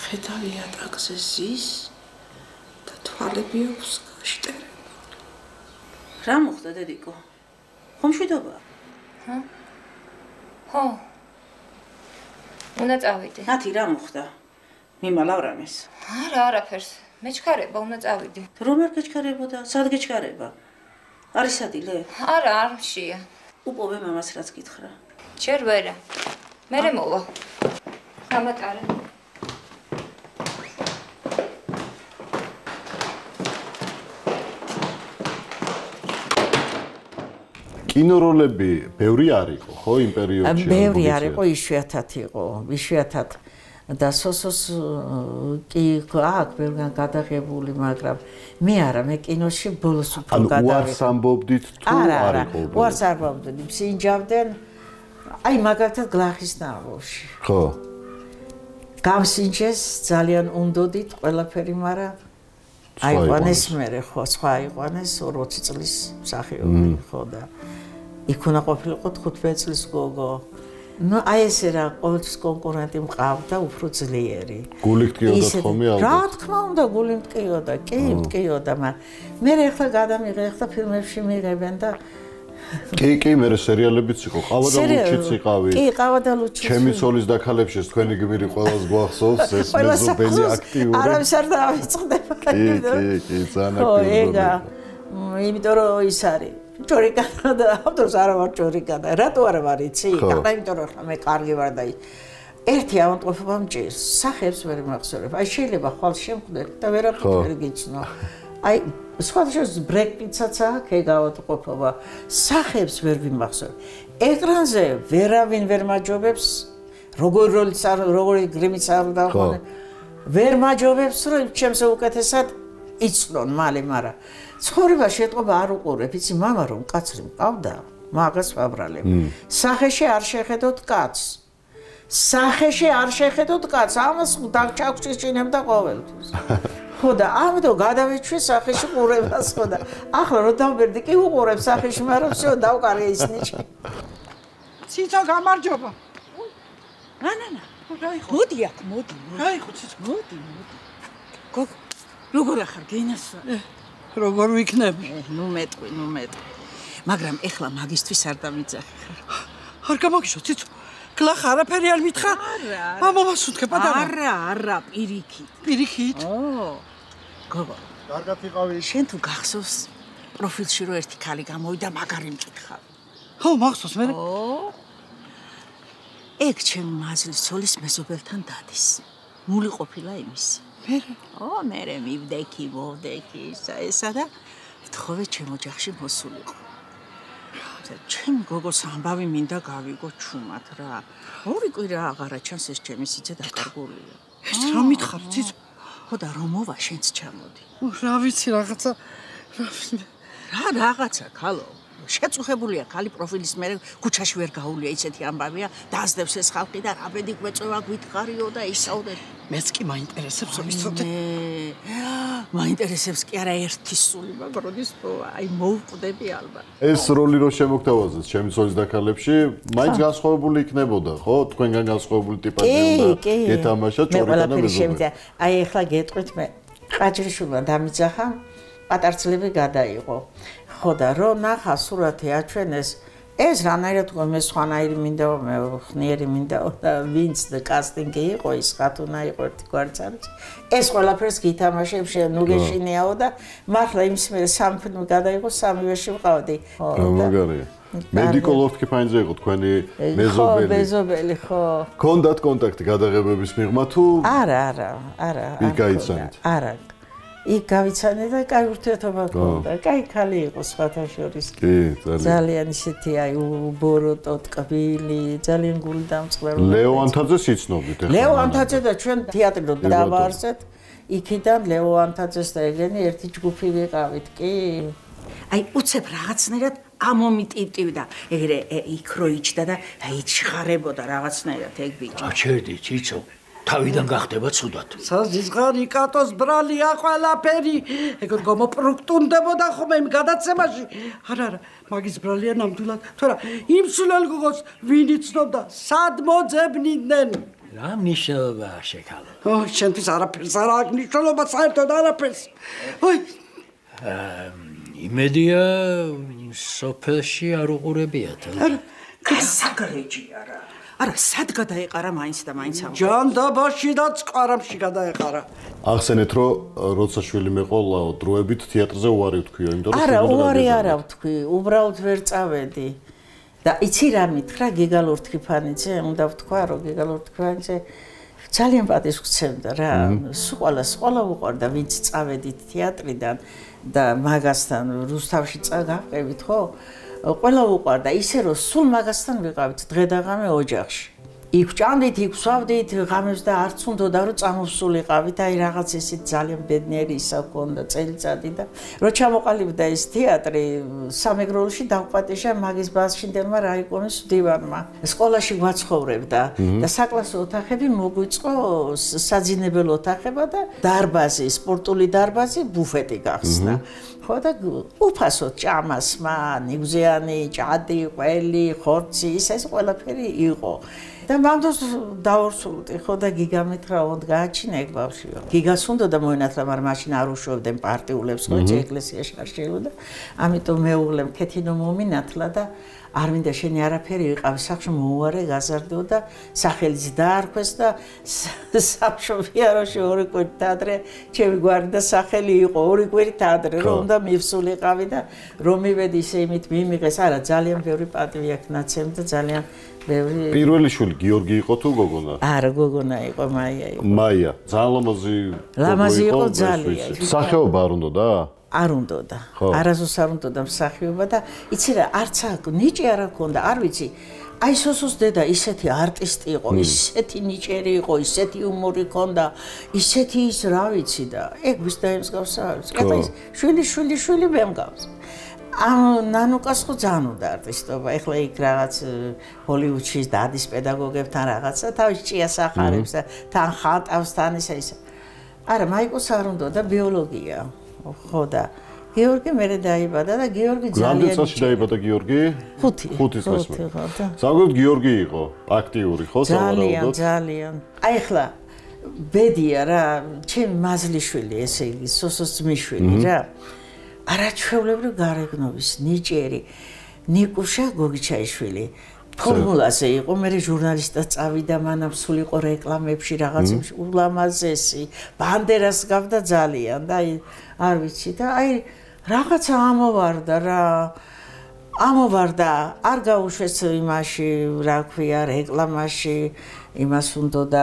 ხედავი ატაკზე ზის და თვალები აქვს გაშტერებული რა მოხდა დედიკო ხომ შვიდობა ხო უნდა წავიდე ნათი რა მოხდა მიმალავ რამეს არა არაფერს მეჩქარება უნდა წავიდე რომ არ გეჩქარებოდა სად გეჩქარება არის სადილე არა არ მშია უპოვე მამას რაც გითხრა ჯერ ვერა მერე მოვა გამატარე კინოროლები ბევრი არ იყო ხო იმ პერიოდში ბევრი არ იყო იშვიათად და სოსოს კი აქ ბევრგან გადაღებული მაგრამ მე არა მე კინოში ბოლოს უფრო გადავიღე უარს ამბობდით თუ არ იყო უარს არ ამბობდი მსინჯავდნენ აი მაგალითად გლახის ნაღოში ხო გამსინჯეს ძალიან უნდოდით ყველაფერი მაგრამ აიყვანეს მერე ხო სხვა აიყვანეს 20 წლის მსახიობი ხო და იქ უნდა ყოფილიყო 15 წლის გოგო ნუ აი ესე რა ყოველთვის კონკურენტი მყავდა უფრო ძლიერი გული მტკიოდა ხომი ალბათ რა თქმა უნდა გული მტკიოდა კი მტკიოდა მაგრამ მე ახლა გადამიღე ახლა ფილმებში მიღებენ და კი მე სერიალებიც იყო ყავა და ლუჩიც იყავი კი ყავა და ლუჩიც ჩემი სოლის დაქალებშეს თქვენი გმირი ყველას გვახსოვს ეს მეზობელი აქტიური არავის არ დავიწყდება კი ძალიან აქტიური იმიტომ რომ ის არის ჯორიკანა და ავტორს არა ვარ ჯორიკანა რატო არა ვარ იცი იმიტომ რომ მე კარგი ვარ და ერთი ავადმყოფობა მჭირს სახებს ვერ მახსოვრებ აი შეიძლება ხვალ შემხვდეთ და ვერაფერ ვერ გიცნო აი სხვადასხვა ბრეკპიცაც აქვს ეგ ავადმყოფობა სახებს ვერ ვიმახსოვრებ ეკრანზე ვერავინ ვერ მაჯობებს როგორი გრიმიც არ დავხონე ვერ მაჯობებს რომ ჩემს უკეთესად იცნონ მალე მაგრამ ცხოვრებაში ეტყობა არ უყურებ იცი მამა რომ კაცრი მყავდა მაგას ვაბრალებ სახეში არ შეხედოთ კაცს ამას დაგჩაგვშიშინებდა ყოველთვის ხო და ამიტომ გადავეჩვე სახეში ყურებას ხო და ახლა რო დავბერდი კი უყურებ სახეში მაგრამ всё დავყარე ის ნიჭი ციცო გამარჯობა ანა მოდი აქ მოდი გაიხო ციცო მოდი გოგო როგორ ახარ გინასვა როგორ ვიქნები ნუ მეტყვი მაგრამ ეხლა მაგისტვის არ დამიძახი არ გამოგიშო ციცო გლახ არაფერი არ მითხარ მამამას უთქე პატარა არა პირიქით გოგო კარგად იყავი შენ თუ გახსოვს პროფილში რო ერთი ქალი გამოვიდა მაგარი მკითხავ ხო მახსოვს მე ეგ ჩემი მაზლის ცოლის მეზობელთან დადის მული ყოფილა იმისი მე მივდექი ესა და ვთხოვე ჩემ ოჯახში მოსულიყო ჩემ გოგოს ამბავი მინდა გავიგო ჩუმად რა ორი კვირა აღარა ჩანს ეს ჩემი სიცე დაკარგულია ეს რა მითხარ ციცო ხო და რომ მოვა შენც ჩამოდი რა ვიცი რაღაცა რაღაცა ქალო შეწუხებულია ქალი პროფილის მერე ქუჩაში ვერ გაუვლია ისეთი ამბავია დაასდევს ეს ხალხი და რაბედი გვეწევა გვითხარიო და ისაუდე მეც კი მაინტერესებს რომ იცოდე მაინტერესებს კი არა ერთი სული მაგრამ როდის აი მოუკვდები ალბათ ეს როლი რო შემოგთავაზეს ჩემი ცოლის დაქალებში მაინც განსხვავებული იქნებოდა ხო თქვენგან განსხვავებული ტიპაჟი უნდა გეთამაშა ჭორითა და მეზობელი აი ახლა გეტყვით მე ყაჭრიშვილმა დამიძახა პატარძლები გადაიღო ხო და რო ნახა სურათი აჩვენეს ეს რანაირად თქვა მე სხვანაირი მინდა მე ხნიერი მინდა და ვინც და კასტინგი იყო ის ხათუნა იყო ერთი გვარცარიც ეს ყველაფერს გითამაშებ შენ ნუ გეშინიაო და მართლა იმის მერე სამი ფილმი გადაიღო სამივეში ვყავდი მაგარია მედიკალ ოფთქიფაინზე იყო თქვენი მეზობელი ხო გქონდათ კონტაქტი გადაღებების მიღმა თუ არა იქ გაიცანით არა იქ გავიცანე და კაი ურთიერთობა გქონდა. კაი ქალი იყო სხვათა შორის. კი, ძალიან ისეთი აი უბოროტო, ტკბილი, ძალიან გული დამწყვრელი. ლეო ანთაძეს იცნობთ ახლა. ლეო ანთაძე და ჩვენ თეატრში დავარსეთ. იქიდან ლეო ანთაძეს და ეგენი ერთი ჯგუფი ვიყავით, კი. აი უცებ რაღაცნაირად ამომიტივტივდა. ეგრე იქ რო იჭდა და აი ჭხარებოდა რაღაცნაირად ეგ ბიჭი. აჩერდი ციცო. თავიდან გახდება ცუდად. საზღარი კატოს ბრალია ყველაფერი. ეგრე გამოპროექტუნდებოდა ხომ იმ გადაცემაში. არა, მაგის ბრალია ნამდვილად. თორა იმ სულელ გოგოს ვინ იცნობდა, სად მოძებნიდნენ? რა მნიშვნელობა შეკალო? შენთვის არაფერს არ აქვს მნიშვნელობა, საერთოდ არაფერს. ой. იმედია სოფელში არ უყურებიათ. გასაგრეჯი არა. არა, სად გადაეყარა მაინც და მაინც ამ. ჯანდაბაში და წყარამში გადაეყარა. ახსენეთ, რომ როცა შვილი მეყოლა დროებით თეატრზე უარი ვთქვიო, იმიტომ რომ არა, უარი არა ვთქვი, უბრალოდ ვერ წავედი. და იცი რა მითხრა გიგა ლორთქიფანიძე, უნდა ვთქვა, რომ გიგა ლორთქიფანიძე ძალიან პატივს გცემდა რა. ყველა უყვარდა, ვინც წავედით თეატრიდან და მაგასთან რუსთავში წაგავყევით, ხო? ყველა უყვარდა ისე რომ სულ მაგასთან ვიყავით დღე და ღამე ოჯახში. იქ ჭამდით, იქ ვსვავდით, ღამეს და არც უნდოდა რომ წამოვსულიყავით, აი რაღაც ისეთ ძალიან ბედნიერი ისა ჰქონდა წელიწადი და რო ჩამოყალიბდა ეს თეატრი სამეგროლოში დავპატიშა მაგის ბაზშინდელმა რაიკომის დივანმა. სკოლაში გვაცხოვრებდა და საკლასო ოთახები მოგვიწყო საძინებელ ოთახება და დარბაზი, სპორტული დარბაზი, ბუფეტი გახსნა. ხო და უფასოდ ჭამასმა, ნიგზიანი, ჭადი, ყველი, ხორცი, ეს ყველაფერი იყო. და მანდოს დაორსულდი, ხო და გიგა მითხრა, ოღონდ გააჩინა ეგ ბავშვიო. გიგას უნდოდა მოინათლა, მაგრამ მაშინ არ უშვებდნენ პარტიულებს, ხო, ეკლესიაში არ შეიძლება. ამიტომ მეუღლემ ქეთინო მომინათლა და არ მინდა შენი არაფერი ვიყავი სახში მოუარე გაზარდო და სახელიც დაარქვეს და სამშობიაროში ორი კვირი თეატრი ჩემი გვარი და სახელი იყო ორი კვირი თეატრი რომ უნდა მივსულიყავი და რომ მივედი ისე იმით მიმიღეს არა ძალიან ბევრი პატივი აქვს ნაცემ და ძალიან ბევრი პირველი შვილი გიორგი იყო თუ გოგონა? არა გოგონა იყო მაია იყო მაია ლამაზი იყო ძალიან სახეობა არ უნდა და? არ უნდოდა. არასდროს არ უნდოდა მსახიობა და იცი რა, არც ნიჭი არ ჰქონდა, არ ვიცი. აი სოსოს დედა ისეთი არტისტი იყო, ისეთი ნიჭერი იყო, ისეთი იუმორი ჰქონდა, ისეთი ის რა ვიცი და ეგ ვის დაემსგავსა, არ ვიცი. კეთა ის შვილი მე მგავს. ნანუკას ხო ძალიან უნდა არტისტობა. ეხლა იქ რაღაც ჰოლივუდში დადის პედაგოგებთან რაღაცა, თავის ჭიას ახარებს და თან ხატავს თან ისა. არა, მაიკოს არ უნდა და ბიოლოგია. ხო და გიორგი მერე დაიბადა და გიორგი ძალიან რამდენი წელში დაიბადა გიორგი? 5 წელს. საერთოდ გიორგი იყო აქტიური, ხო, სავარაუდოდ? ძალიან. აი ახლა ბედია რა, ჩემი მაზლიშვილი, ესე იგი, სოსოს ძმისშვილი რა. არაჩვეულებრივ გარეგნობის, ნიჭიერი ნიკუშა გოგიჩაიშვილი. ფორმულაზე იყო, მე ჟურნალისტად წავიდა, მანამ სულ იყო რეკლამებში, რაღაცებში, ულამაზესი, ბანდერას გავდა ძალიან და აი არ ვიცი და აი რაღაცა ამოვარდა რა. ამოვარდა, არ გაუშვეს იმაში, რა ქვია, რეკლამაში, იმას უნდა და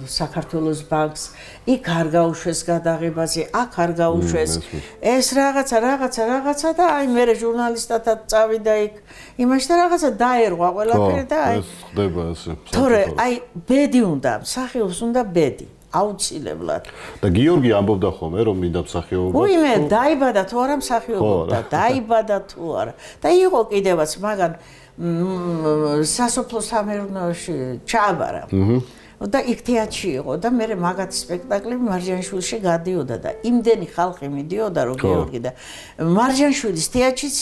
საქართველოს ბანკს, იქ არ გაუშვეს გადაღებაზე, აქ არ გაუშვეს. ეს რაღაცა და აი მე ჟურნალისტად წავიდა იქ იმაში და რაღაცა დაერღვა ყველაფერი და აი ეს ხდება ესე. თორე აი ბედი უნდა, მსახიობს უნდა ბედი. აუცილებლად. და გიორგი ამბობდა ხოლმე რომ მინდა მსახიობობა. უიმე დაიბადა თუ არა მსახიობობდა, დაიბადა თუ არა. და იყო კიდევაც მაგან სასოფლო სამეურნეოში ჩააბარა. და იქ თეატრში იყო და მე მაგათი სპექტაკლები მარჯანიშვილში გადიოდა და იმდენი ხალხი მიდიოდა რომ გიორგი და მარჯანიშვილის თეატრშიც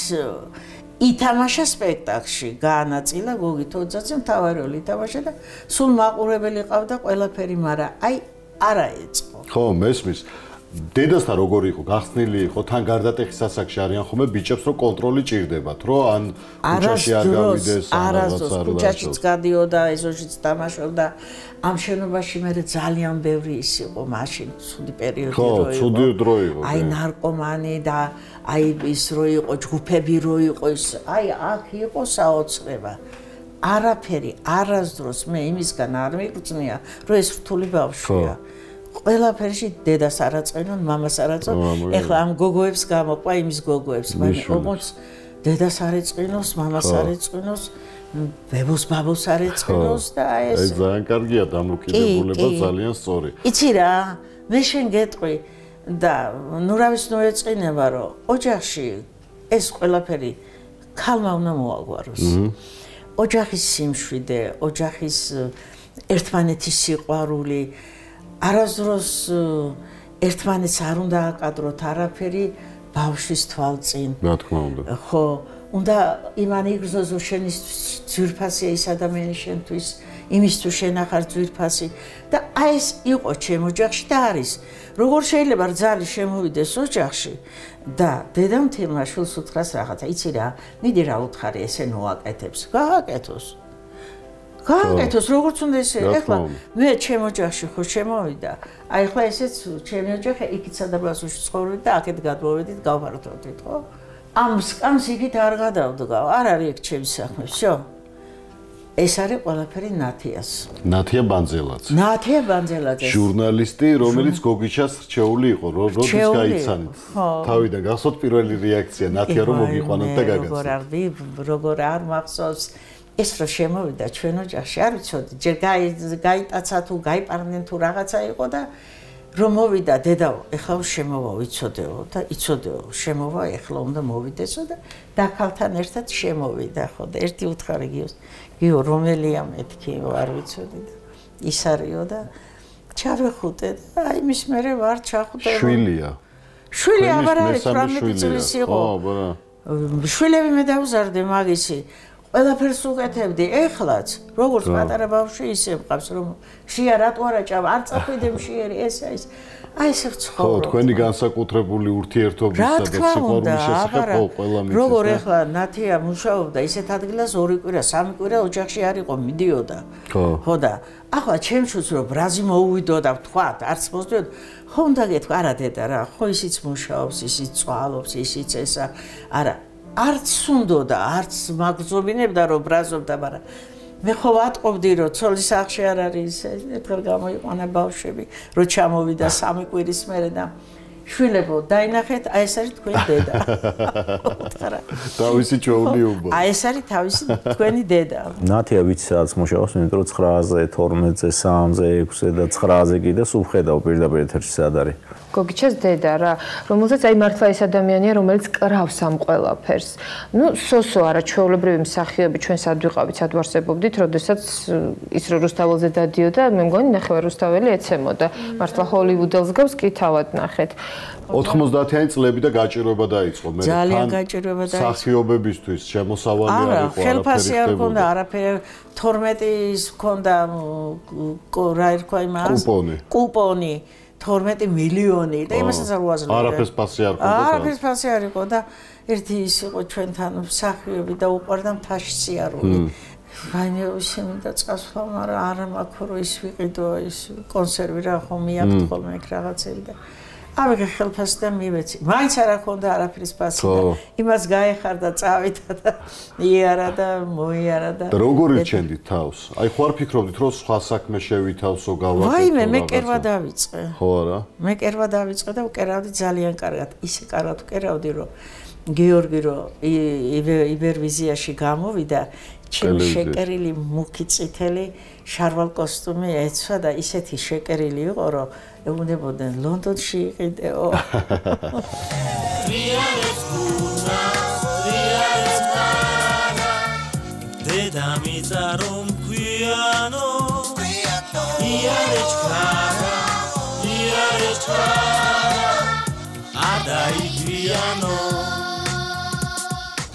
ითამაშა სპექტაკლში, გაანაწილა გოგი თოძაძე მთავარი როლი ითამაშა და სულ მაყურებელი ყავდა ყველაფერი, მაგრამ აი არა ეწყო. ხო, მესმის. დედასთან როგორი იყო, გახსნილი იყო, თან გარდატეხის ასაკში არიან ხოლმე ბიჭებს, რომ კონტროლი ჭირდებათ, რომ ან ქუჩაში არ გავიდეს, არასდროს ქუჩაშიც გადიოდა, ეზოშიც თამაშობდა. ამ შენობაში მე ძალიან ბევრი ის იყო, მაშინ ცუდი პერიოდი რო იყო. ხო, ცუდი დრო იყო. აი ნარკომანი და აი ის რო იყო, ჯგუფები რო იყო ის, აი აქ იყო საოცრება. არაფერი არასდროს მე იმისგან არ მიგწნია, რომ ეს რთული ბავშვია. ყველაფერში დედას არაწყენონ, მამას არაწყენონ. ეხლა ამ გოგოებს გამოყვა იმის გოგოებს, მაგრამ ოღონდ დედას არეწყინოს, მამას არეწყინოს, ბებოს ბაბოს არეწყინოს და ეს ძალიან კარგია დამოკიდებულება, ძალიან სწორი. იცი რა, მე შენ გეტყვი და ნურავის ნუ ეწყინება, რომ ოჯახში ეს ყველაფერი ქალმა უნდა მოაგვაროს. ოჯახის სიმშვიდე, ოჯახის ერთმანეთის სიყვარული, არასდროს ერთმანეთს არ უნდა აკადროთ არაფერი ბავშვის თვალწინ. რა თქმა უნდა. ხო, უნდა იმან იგრძნოს შენი ძვირფასია ის ადამიანი შენთვის, იმისთვის შენ ახარ ძვირფასი და აი ეს იყო ჩემ ოჯახში და არის. როგორ შეიძლება რძალი შემოვიდეს ოჯახში და დედამ თემა შულს უთხრას რაღაცა, იცი რა, მიდი რა უთხარი ესე ნოაკეთებს. გააკეთოს. გააკეთოს როგორც უნდა ესე. ეხლა მე ჩემ ოჯახში ხო შემოვიდა. აი ახლა ესეც ჩემი ოჯახი იქით სადაბასოში ცხოვრობდი და აქეთ გადმოვედით, გავფართოვდით, ხო? ამ სკამს იქით არ გადავდგავ. არ არის ეგ ჩემი საქმე, всё. ეს არის ყველაფერი ნათიას. ნათია ბანძელაძე. ნათია ბანძელაძე. ჟურნალისტი, რომელიც გოგიჩას რჩეული იყო, როდის გაიცანით. თავიდან გახსოვთ პირველი რეაქცია ნათია რომ მოგიყვანოთ და გაგაცნოთ. როგორ არ მახსოვს ეს რო შემოვიდა ჩვენ ოჯახში, არ ვიცოდი, ჯერ გაიტაცა თუ გაიპარნენ თუ რაღაცა იყო და რომ მოვიდა დედა, ეხლა შემოვა ვიცოდეო და იცოდეო, შემოვა, ეხლა უნდა მოვიდესო და დაქალთან ერთად შემოვიდა, ხო და ერთი უთხარი გიოს, გიო რომელია მეთქი, არ ვიცოდი და ის არისო და ჩავეხუტე და აი მის მერე ვარ ჩახუტე. შვილია. შვილი აბარ არის 18 წლის იყო. ხო, აბარა. შვილები მე დავზარდე მაგისი. ყველაფერს უკეთებდი, ეხლაც, როგორც პატარა ბავშვი ისე მყავს, რომ შია რატო არა ჭამა, არ წახვიდე მშიერი, ეს. აი ესე ვცხოვრობ. ხო, თქვენი განსაკუთრებული ურთიერთობისა და სიყვარულის შესახებ ყველა მიცეს. როგორ ეხლა ნათია მუშაობდა ისეთ ადგილას 2 კვირა, 3 კვირა ოჯახში არ იყო, მიდიოდა. ხო და ახლა ჩემშიც რომ ბრაზი მოუვიდო და ვთქვათ, არც მოსდიოდ, ხო უნდა გეთქვა, არა დედა რა, ხო ისიც მუშაობს, ისიც წვალობს, ისიც ესა, არა არც უნდოდა, არც მაგზობინებდა რომ ბრაზობდა, მაგრამ მე ხო ვატყობდი რომ ცოლის სახში არ არის ერთხელ გამოიყვანა ბავშვები, რომ ჩამოვიდა 3 კვირის მერე და შვილებო, დაინახეთ, აი ეს არის თქვენი დედა. უთხრა. თავისი ჩვეული უბო. აი ეს არის თავისი თქვენი დედა. ნათია ვიცი სადაც მუშაობს, იმიტომ რომ 9-ზე, 12-ზე, 3-ზე, 6-ზე და 9-ზე კიდე სულ ხედავ პირდაპირ ეთერში სად არის. გოგიჩას დედა რა, რომელზეც აი მართლა ეს ადამიანია, რომელიც კრავს ამ ყველაფერს. ნუ სოსო არა ჩვეულებრივი მსახიობი ჩვენ სად ვიყავით, სად ვარსებობდით, როდესაც ის რო რუსთაველზე დადიოდა, მე მგონი ნახევარ რუსთაველი ეცემოდა. მართლა ჰოლივუდელს გავს კი თავად ნახეთ. 90-იანი წლები და გაჭირვება დაიწყო. მე ძალიან გაჭირვება დაიწყო. მსახიობებისთვის შემოსავალი არ იყო, ხელფასი არ ქონდა, არაფერი 12-ის ქონდა რა ერქვა იმას? კუპონი 12 მილიონი და იმასაც არ უაზრდა. არაფერს ფასი არ ქონდა. არაფერს ფასი არ იყო და ერთი ის იყო ჩვენთან მსახიობი და უყვარდა მთაში სიარული. რაიმე უსიმინდა წასვლა, მაგრამ არა მაქვს რომ ის ვიყიდო ის კონსერვი რა ხომ მიაქვს ხოლმე ეგ რაღაცები და ავიღე ხელფასი და მივეცი. მაინც არ ქონდა არაფრის ფასი და იმას გაეხარდა წავიდა და იარა და მოიარა და როგორ ირჩენდით თავს? აი ხო არ ფიქრობდით რომ სხვა საქმე შევითავსო გავაკეთო? ვაიმე მე კერვა დავიწყე. ხო არა? მე კერვა დავიწყე და ვკერავდი ძალიან კარგად. ისე კარგად ვკერავდი რომ გიორგი რო იბერვიზიაში გამოვიდა ჩემი შეკერილი მუქი წითელი შარვალ კოსტუმი ეცვა და ისეთი შეკერილი იყო რომ ეუბნებოდნენ ლონდონში იყიდეო. დედამიწა რომ ქვიანო იარეჩქარა ადაიგვიანო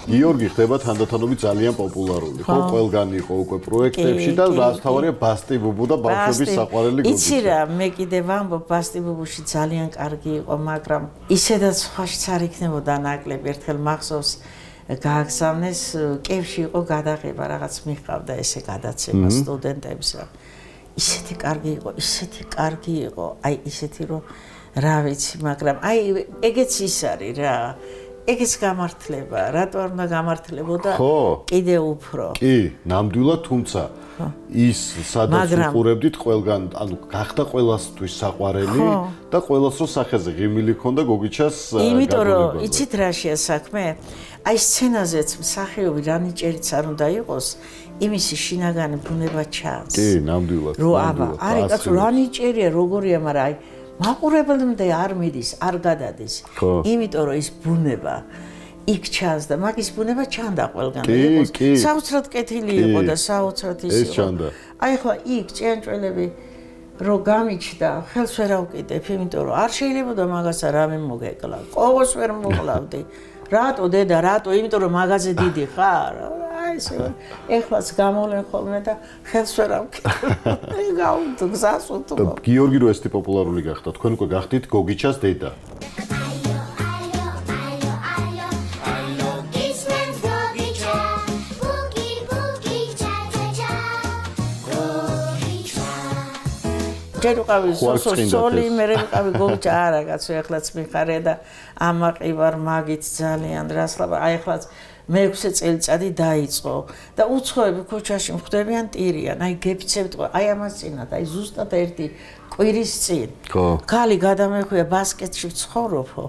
გიორგი ხდება თანდათანობით ძალიან პოპულარული, ხო, ყველგან იყო უკვე პროექტებში და რაც თავარია ბასტი ბუბუ და ბავშვების საყვარელი გოგიჩა. იცი რა, მე კიდე ვამბობ, ბასტი ბუბუში ძალიან კარგი იყო, მაგრამ ისედაც სხვაშიც არ იქნებოდა ნაკლები. ერთხელ მახსოვს გააგზავნეს, კევში იყო გადაღება, რაღაც მიყავდა ესე გადაცემა სტუდენტებს რა. ისეთი კარგი იყო, აი ისეთი რომ რა ვიცი, მაგრამ აი ეგეც ის არის რა. ეგეც გამართლება, რატო არ უნდა გამართლებოდა კიდე უფრო. კი, ნამდვილად, თუმცა ის სადაც უყურებდით ყველგან, ანუ გახდა ყველასთვის საყვარელი და ყველას რო სახეზე ღიმილი ქონდა გოგიჩას გაგონება. იმიტომ რომ იცით რაშია საქმე? აი სცენაზეც მსახიობი რანიჭერიც არ უნდა იყოს, იმისი შინაგანი ბუნება ჩანს. კი, ნამდვილად. რო აბა, არის კაცო რანიჭერია, როგორია, მაგრამ აი მაყურებლამდე არ მიდის, არ გადადის. იმიტომ რომ ის ბუნება იქ ჩანს და მაგის ბუნება ჩანდა ყველგან. საოცრად კეთილი იყო და საოცრად ის იყო. აი ხო იქ ჭიანჭველები რო გამიჩნდა, ხელს ვერ ავკიდებ, იმიტომ რომ არ შეიძლებოდა მაგასა რამე მოგეკლა. ყოველს ვერ მოყლავდი. რატო დედა, რატო? იმიტომ რომ მაღაზე დიდი ხარ. აი ესე ეხლაც გამოვლენ ხოლმე და ხელს ვერ ავკიდებ. აი გავუდო გზას უთმობ. გიორგი რო ესეთი პოპულარული გახდა, თქვენ უკვე გახდით გოგიჩას დედა. ჯერ ვიყავი სოლი, მე ვიყავი გოგიჩა, არა კაცო, ეხლაც მიხარე და ამაყი ვარ მაგით ძალიან რასლაბა, აი ეხლაც მე-6 წელიწადი დაიწყო და უცხოები ქუჩაში მხვდებიან ტირიან, აი გეფიცებთ, აი ამას წინათ, აი ზუსტად ერთი კვირის წინ. ქალი გადამეხვია ბასკეტში ვცხოვრობო.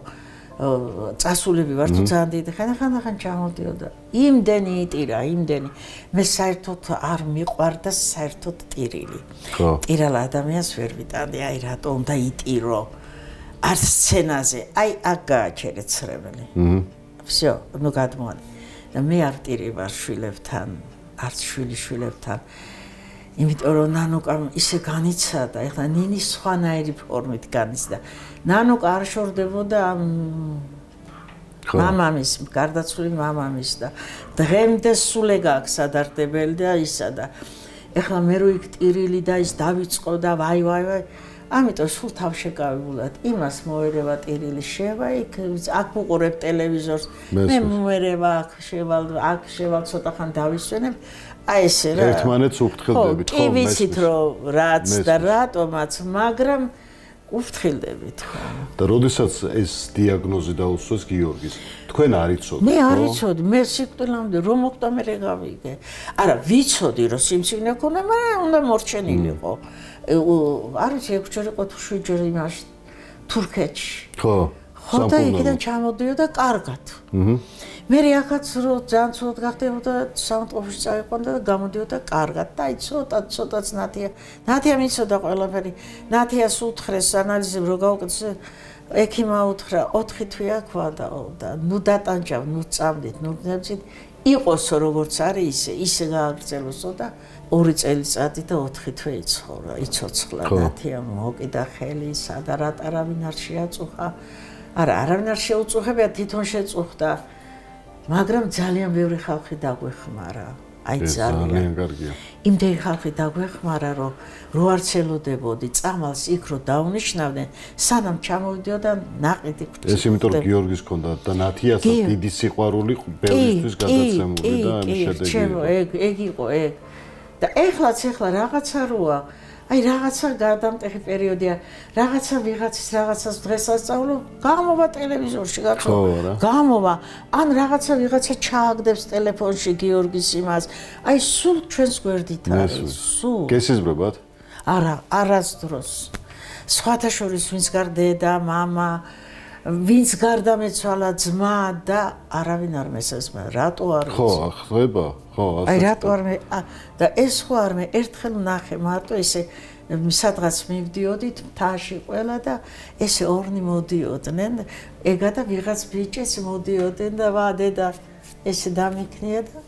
წასულები ვარ თუ ძალიან დიდი ხან ჩამოდიოდა. იმდენი იტირა, იმდენი. მე საერთოდ არ მიყვარდა საერთოდ ტირილი. ტირალ ადამიანს ვერ ვიტანდი, აი რატო უნდა იტირო? არ სცენაზე, აი აქ გააჩერე ცრემელი. всё, ну გადმოდი. და მე არ ტირი ვარ შვილებთან, არც შვილიშვილებთან. იმიტომ რომ ნანუკამ ისე განიცადა, ეხლა ნინის სხვანაირი ფორმით განიცდა. ნანუკა არ შორდებოდა მამამის, გარდაცვლილი მამამის და დღემდე სულე გაქვს სადარდებელი და ისა და ეხლა მე რო იქ ტირილი და ის დავიწყო და ვაი ამიტომ სულ თავშეკავებულად იმას მოერევა ტირილი შევა იქ აქ უყურებ ტელევიზორს მე მოერევა აქ შევალ ცოტა ხან დავისვენებ აი ესე რა ერთმანეთს უფრთხილდებით ხო კი ვიცით რომ რაც და რატომაც მაგრამ უფრთხილდებით ხო და როდესაც ეს დიაგნოზი დაუსვეს გიორგის თქვენ არ იცოდით მე არ იცოდი მე სიკვდილამდე რომ მოკვდა მე გავიგე არა ვიცოდი რომ სიმსივნე ქონა მაგრამ უნდა მორჩენილიყო არ ვიცი 6 ჯერ იყო თუ 7 ჯერ იმაში თურქეთში ხო და იქიდან ჩამოდიოდა კარგად მე აქაც რო ძალიან ცუდად გახდებოდა სამწყობში წაიყვანდა და გამოდიოდა კარგად და აი ცოტაც ნათია მიცოდა ყველაფერი ნათიას უთხრეს ანალიზები რო გავუკეთე ექი მაუთხრა 4 თვე აქვადაო და ნუ დატანჯავ, ნუ წამდით, ნუ ნებცით იყოსო როგორც არის ისე გააგრძელოსო და 2 წელიწადი და 4 თვე იცოცხლა ნათია მოკიდა ხელი სადა არავინ არ შეაწუხა არა არავინ არ შეუწუხებია თვითონ შეწუხდა მაგრამ ძალიან ბევრი ხალხი დაგვეხმარა აი ძალიან კარგია იმდენი ხალხი დაგვეხმარა რომ რო არ ცელოდებოდი წამალს იქ რო დაუნიშნავდნენ სანამ ჩამოვიდოდა ნაყიდი ეს იმიტომ რომ გიორგის ქონდა და ნათიასაც დიდი სიყვარული ბევრისთვის გადაცემული და ამის შედეგი ეგ იყო ეგ და ეხლა რაღაცა როა აი რაღაცა გადამტეხი პერიოდია რაღაცა ვიღაცის რაღაცას დღეს ასწავლო გამოვა ტელევიზორში გახო გამოვა ან რაღაცა ვიღაცა ჩააგდებს ტელეფონში გიორგის იმას აი სულ ჩვენს გვერდით არის სულ გესიზმრებათ არა არასდროს სხვათა შორის ვინც გარ დედა მამა ვინც გარდამეცვალა ძმა და არავინ არ მესესმე რატო არ ხო ხდება ხო აი რატო არ მე და ეს ხო არ მე ერთხელ ნახე მარტო ესე სადღაც მივდიოდით მთაში ყველა და ესე ორნი მოდიოდნენ ეგა და ვიღაც ბიჭიც მოდიოდნენ და ვადე და ესე დამიქნია და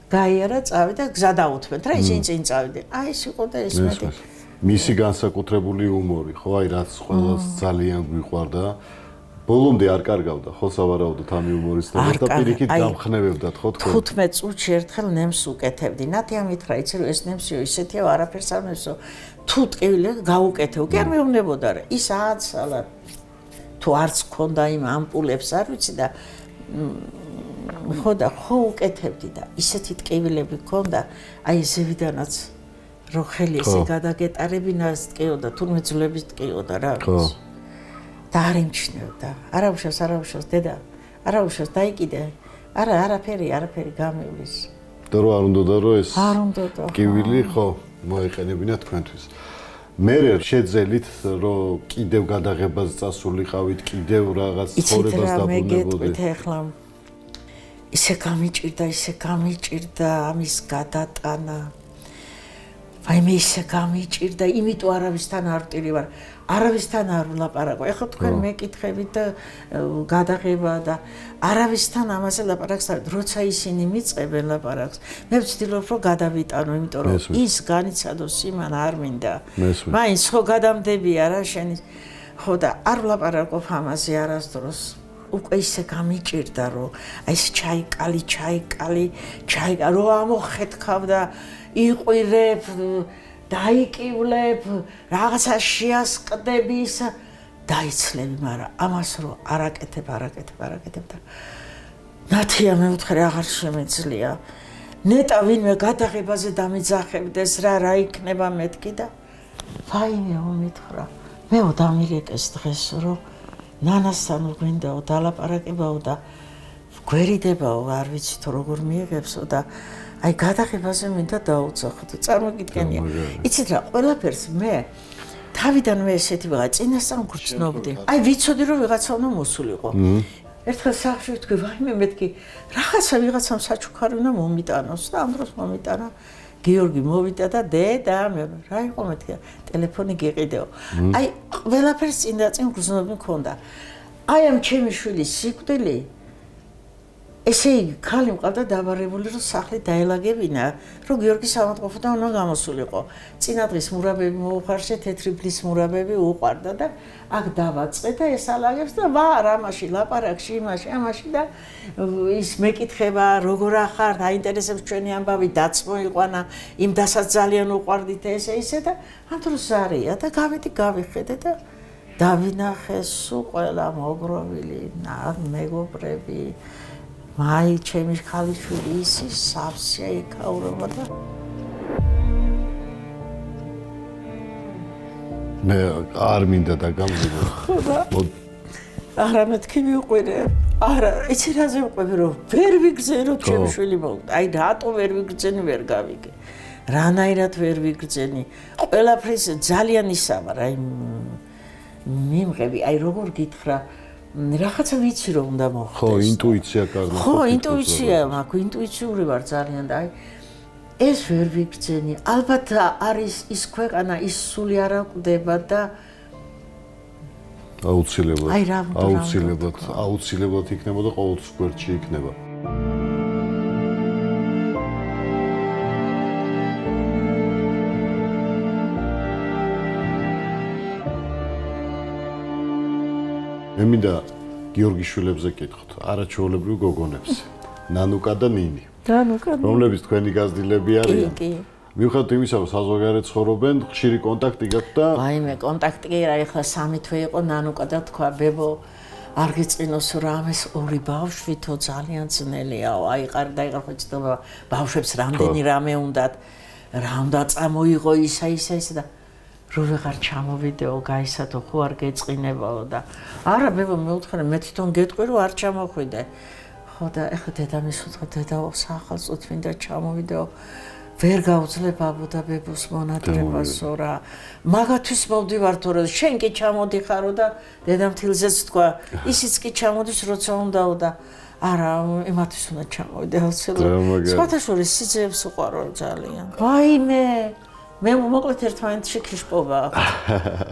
გაიარა წავიდა გზა დაუთმეთ რა ისინი წინ წავიდნენ აი ეს იყო და ეს მეტი მისი განსაკუთრებული უმორი ხო აი რაც ყველას ძალიან გვიყვარდა ბოლომდე არ კარგავდა ხო სავარაუდოდ ამ იუმორისტს და პირიქით გამხნევებდათ ხო თქვენ 15 წუთში ერთხელ ნემს უკეთებდი ნათია მითხრა იცი რომ ეს ნემსიო ისეთია არაფერს არ ნემსო თუ ტყივილი გაუკეთო კი არ მეუბნებოდა რა ის ააცალა თუ არც ქონდა იმ ამპულებს არ ვიცი და ხო უკეთებდი და ისეთი ტყივილები ქონდა აი ზევიდანაც რო ხელი ესე გადაგეტარებინას ტყიოდა თურმე ძვლების ტყიოდა რა ვიცი და არ იმჩნევდა არაუშავს დედა არაუშავს დაიკიდე არაფერი გამივლის და რო არ უნდოდა რომ ეს ტყივილი ხო მოიყენებინა თქვენთვის მე შეძელით რომ კიდევ გადაღებას წასულიყავით კიდევ რაღაც ცხოვრებას დაბრუნებოდით ეხლა ისე გამიჭირდა ამის გადატანა აი მე ისე გამიჭირდა იმიტომ არავისთან არ ვტირი ვარ არავისთან არ ვლაპარაკო ეხლა თქვენ მეკითხებით და გადაღება და არავისთან ამაზე ლაპარაკს არ როცა ისინი მიწებენ ლაპარაკს მე ვცდილობ რომ გადავიტანო იმიტომ რომ ის განიცადოს იმან არ მინდა მაინც ხო გადამდებია რა შენი ხო და არ ვლაპარაკობ ამაზე არასდროს უკვე ისე გამიჭირდა რომ აი ეს ჩაიკალი რო ამოხეთქავ და იყვირებ დაიკივლებ რაღაცა შეასყდები ის დაიცლები მაგრამ ამას რო არაკეთებ და ნათია მე ვთხრე აღარ შემეძლია ნეტა ვინმე გადაღებაზე დამიძახებდეს რა იქნება მეთქი და ვაიმეო მითხრა მეო დამირეკეს დღეს რომ ნანასთან გვინდაო დალაპარაკებაო და გვერიდებაო არ ვიცი თუ როგორ მიიღებსო და აი გადაღებაზე მინდა დაუძახო და წარმოგიდგენია იცით რა ყველაფერს მე თავიდან მე ესეთი ვიღა წინასწარ გრძნობდი აი ვიცოდი რომ ვიღაცა უნდა მოსულიყო ერთხელ სახში ვთქვი ვაიმე მეთქი რაღაცა ვიღაცამ საჩუქარი უნდა მომიტანოს და ამ დროს მომიტანა გიორგი მოვიდა და დედა მე რა იყო მეთქი ტელეფონი გიყიდეო აი ყველაფერს წინ გრძნობდი მქონდა აი ამ ჩემი შვილის სიკვდილი ესე იგი ხალი მყავდა დაბარებული რომ სახლი დაელაგებინა რომ გიორგის ავადმყოფოდან უნდა გამოსულიყო წინა დღის მურაბები მოუხარშე თეთრი ბლის მურაბები უყვარდა და აქ დავაწყე და ეს ალაგებს და ვარ ამაში ლაპარაკში ამაში და ის მეკითხება როგორ ახარ დაინტერესებს ჩვენი ამბავი დაწმოიყვანა იმ დასაც ძალიან უყვარდით ესე და ამ დროს არია და გავიხედე და დავინახე სულ ყველა მოგროვილი მეგობრები მაი ჩემი ხალიშვილი ისი სავსე ეკაურობა და მე არ მინდა დაგამზადო არა მეთქი ვიყვირე არა იცი რაზე ვყვები რომ ვერ ვიგრძენო ჩემი შვილი მოვიდა აი რატო ვერ ვიგრძენი ვერ გავიგე რანაირად ვერ ვიგრძენი ყველაფრის ძალიან ისამარ აი მიმღები აი როგორ გითხრა რაღაცა ვიცი რომ უნდა მოხდეს. ხო, ინტუიცია კარგია. ხო, ინტუიცია მაქვს, ინტუიციური ვარ ძალიან და აი ეს ვერ ვიგრძენი. ალბათ არის ის ქვეყანა, ის სული არ აკვდება და აუცილებლად იქნება და ყოველთვის გვერდში იქნება. მე მინდა გიორგიშვილებზე კითხოთ, არაჩვეულებრივ გოგონებს, ნანუკა და ნინი. რომლებიც თქვენი გაზრდილები არიან? კი. მიუხედავად იმისა, რომ საზოგადოებრივ ცხოვრობენ, ხშირი კონტაქტი გაქვთ და ვაიმე, კონტაქტი კი რა, ეხლა სამი თვე იყო ნანუკა და თქვა, ბებო, არ გიწინოს რომ ეს ორი ბავშვითო ძალიან ძნელიაო, აიყარ ხოჭტობა ბავშვებს რამდენი რამე უნდათ, რა უნდა წამოიღო ისა და რო ვეღარ ჩამოვიდეო, გაისათო, ხო არ გეწყინებაო და არა, ბებო, მე ვთქვა, მე თვითონ გეტყვი რომ არ ჩამოხვიდე. ხო და ეხლა დედამისს ვთქვა, დედაო, სახალწოდ მინდა ჩამოვიდეო. ვერ გავძლებ ბაბო და ბებოს მონადირებასო რა. მაგათვის მოვდივარ თორე შენ კი ჩამოდიხარო და დედამთილზეც თქვა, ისიც კი ჩამოდის როცა უნდაო და არა, იმათვის უნდა ჩამოვიდე აუცილებლად. სხვათა შორის სიძეებს უყვარო ძალიან. ვაიმე მე მოკლედ ერთმანეთში ქიშპობა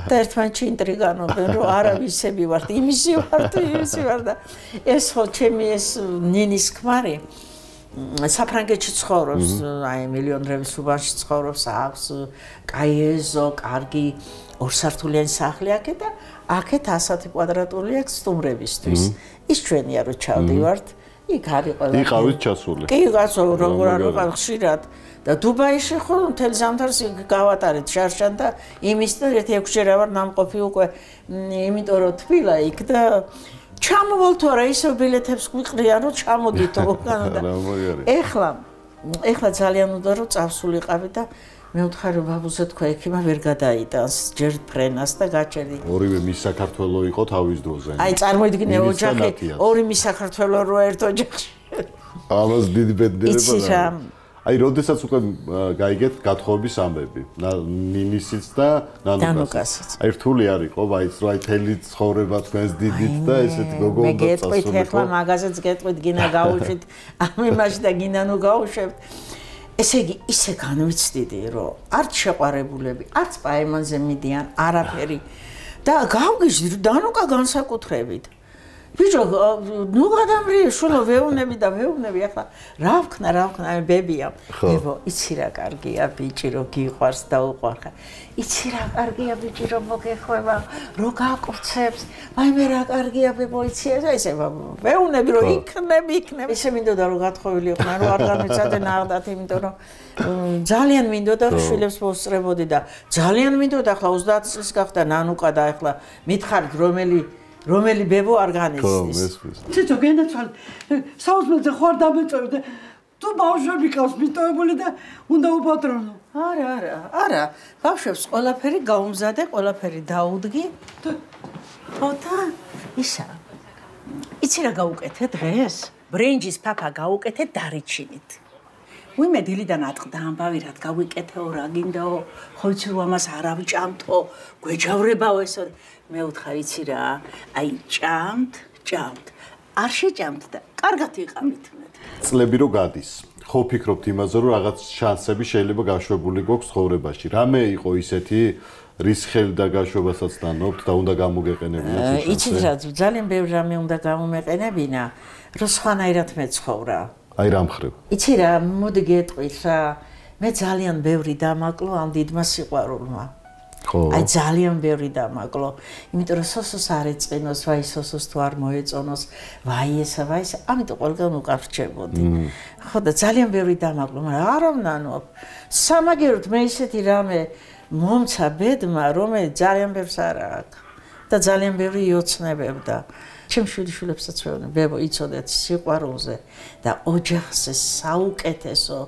და ერთმანეთში ინტრიგანობენ რომ არა ვისები ვართ იმისი ვარ და ეს ხო ჩემი ეს ნინის ქმარი საფრანგეთში ცხოვრობს აი მილიონრების უბანში ცხოვრობს აქვს კაი ეზო კარგი ორსართულიანი სახლი აქეთ და აქეთ 100 კვადრატული აქვს სტუმრებისთვის ის ჩვენია რომ ჩავდივართ იქ არის ყველა იყავით ჩასული კი გასო როგორ არ ვიყავ ხშირად და დუბაიში ხო მთელ ზამთარს გავატარეთ შარშან და იმის და ერთ 6 ჯერ ვარ ნამყოფი უკვე იმიტომ რომ თბილა იქ და ჩამოვალ თუ არა ისევ ბილეთებს გვიყრიან რომ ჩამოდითო უკანა და ეხლა ძალიან უნდა რომ წავსულიყავი და მე ვთხარ რომ ბაბუზე თქვა ექიმა ვერ გადაიტანს ჯერ ფრენას და გაჭედი ორივე მის საქართველო იყო თავის დროზე აი წარმოიდგინე ოჯახი ორი მის საქართველო რო ერთ ოჯახში ამას დიდი ბედნიერება აი, როდესაც უკვე გაიგეთ გათხოვების ამბები, ნინისიც და ნანუკასიც. აი, რთული არ იყო, აი, თელი ცხოვრება თქვენს დიდით და ესეთი გოგო უნდა წასულიყო. მე გეტყვით ახლა მაგაზეც გეტყვით, გინა გაუშვით, ამ იმაში და გინა ნუ გაუშვებთ. ესე იგი, ისე განვიცდიდი, რომ არც შეყვარებულები, არც პაემანზე მიდიან, არაფერი. და გავგიჟდი, დანუკა განსაკუთრებით. ბიჭო, ნუ გადამრიე, შულო ვეუნები და ვეუნები, ახლა რა ვქნა, აი ბებია. ბებო, იცი რა კარგია ბიჭი, რო გიყვარს და უყვარხარ. იცი რა კარგია ბიჭი, რო მოგეხვევა, რო გაკურცებს. აი მე რა კარგია ბებო, იცი ესე ვეუნები, რო იქნები. ესე მინდოდა რომ გათხოვილიყო, რომ არ განვიცადე ნაღდათ, იმიტომ რომ ძალიან მინდოდა რომ შვილებს მოსწრებოდი და ძალიან მინდოდა ახლა 30 წლის გახდა ნანუკა და ახლა მითხარით რომელი ბებო არ განიცდის. ციცო გენაცვალე. საუზმელზე ხო არ დამეწევი. თუ ბავშვები ყავს მიტოვებული და უნდა უპატრონო. არა. ბავშვებს ყველაფერი გაუმზადე, ყველაფერი დაუდგი. ხო და ისა. იცი რა გაუკეთე დღეს? ბრინჯის ფაფა გაუკეთე დარიჩინით. ვიმე დილიდან ატყდა ამბავი რა გავიკეთეო რა გინდაო ხო იცი რომ ამას არ ავჭამთო გვეჯავრებაო ესო მე ვთხარ იცი რა აი ჭამთ არ შეჭამთ და კარგად იყავით მე წლები რო გადის ხო ფიქრობთ იმაზე რომ რაღაც შანსები შეიძლება გაშვებული გვაქვს ცხოვრებაში რამე იყო ისეთი რის ხელ და გაშვებასაც დანობთ და უნდა გამოგეყენებინა იცი რა ძალიან ბევრი რამე უნდა გამომეყენებინა რომ სხვანაირად მეცხოვრა აი რა მხრივ. იცი რა, მოდი გეტყვით რა, მე ძალიან ბევრი დამაკლო ამ დიდმა სიყვარულმა. ხო. აი ძალიან ბევრი დამაკლო, იმიტომ რომ სოსოს არ ეწყინოს, ვაი სოსოს თუ არ მოეწონოს, ვაი ესა, ამიტომ ყველგან უკარჩებოდი. ხო და ძალიან ბევრი დამაკლო, მაგრამ არ ამნანო. სამაგეროდ მე ისეთი რამე მომცა ბედმა, რომელიც ძალიან ბევრს არ აქვს და ძალიან ბევრი იოცნებებდა. ჩემ შვილიშვილებსაც ვეუბნები, ბებო, იცოდეთ სიყვარულზე და ოჯახზე საუკეთესო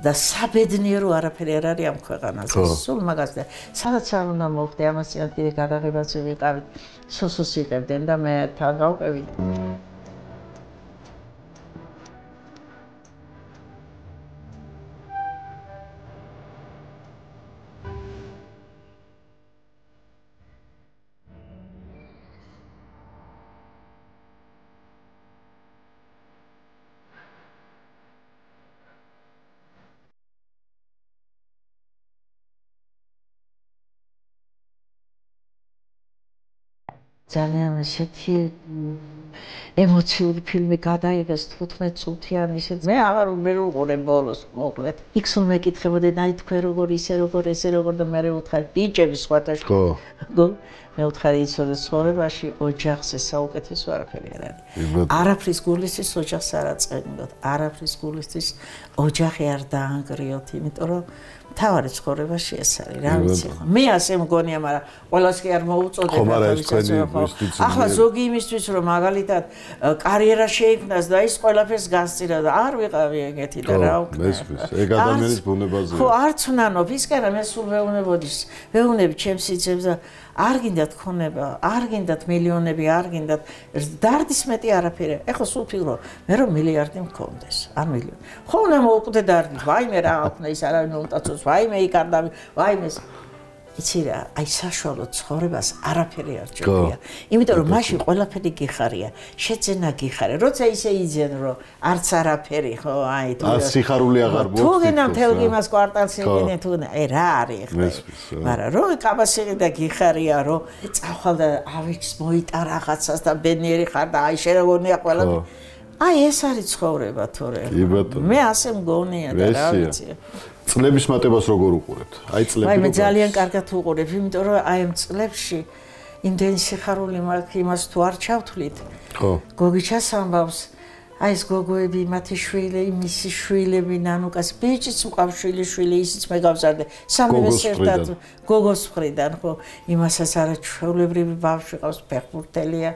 და საბედნიერო არაფერი არ არის ამ ქვეყანაზე. სულ მაგას და სადაც არ უნდა მოვხდე, ამას კიდე გადაღებაც ვიყავით, სოსოს იყებდნენ და მე თან გავყევით. ძალიან ესეთი ემოციური ფილმი გადაიღეს 15 წუთიანი ისეთ მე აღარ ვიყურე ბოლოს მოკლედ იქ სულ მეკითხებოდნენ აი თქვენ როგორ ისე როგორ და მე ვუთხარ ბიჭები სხვათაშ ხო მე ვუთხარ იცოდე ცხოვრებაში ოჯახზე საუკეთესო არაფერი არ არის არაფრის გულისთვის ოჯახს არ აწყენდოთ არაფრის გულისთვის ოჯახი არ დაანგრიოთ იმიტომ რომ თავარი ცხოვრებაში ეს არის რა ვიცი ხო მე ასე მგონია მაგრამ ყველას კი არ მოუწოდებ ახლა ზოგი იმისთვის რომ მაგალითად კარიერა შეიქმნას და ის ყველაფერს გასწირა და არ ვიყავი ეგეთი და რა უკნა ეგ ადამიანის ბუნებაზეა ხო არც უნანობ ისკენ მე სულ ვეუნები ჩემს სიძებს და არ გინდათ ქონება არ გინდათ მილიონები არ გინდათ დარდის მეტი არაფერი ეხლა სულ ფიქრო მე რომ მილიარდი მქონდეს არ მილიონი ხო უნდა მოვკვდე დარდით ვაიმე რა აქვნა ის არავინ მომტაცოს ვაიმე იკარდამი ვაიმე იცი რა აი საშუალო ცხოვრებას არაფერი არ ჭირია იმიტომ რომ მაშინ ყველაფერი გიხარია შეძენა გიხარია როცა ისე იძენ რომ არც არაფერი ხო აი თუ სიხარული აღარ მოხდება თუ გინდა მთელ გიმას კვარტალს იყიდე თუ აი რა არის ხო მაგრამ რო კაბასირი და გიხარია რომ წახვალ და ავიქს მოიტა რაღაცას და ბედნიერი ხარ და აი შეგონია ყველაფერი აი ეს არის ცხოვრება თორე მე ასე მგონია და რა ვიცი წლების მატებას როგორ უყურებთ? აი წლები. აი მე ძალიან კარგად უყურებ, იმიტომ რომ აი ამ წლებში იმდენი სიხარული მაქვს იმას თუ არ ჩავთვლით. ხო. გოგიჩას ამბავს, აი ეს გოგოები, მათი შვილი, მისი შვილები, ნანუკას, ბიჭიც მყავს შვილი, ისიც მე გავზარდე. სამივე ერთად გოგოს მხრიდან, ხო, იმასაც არა ჩვეულებრივი ბავშვი ყავს, ფეხბურთელია.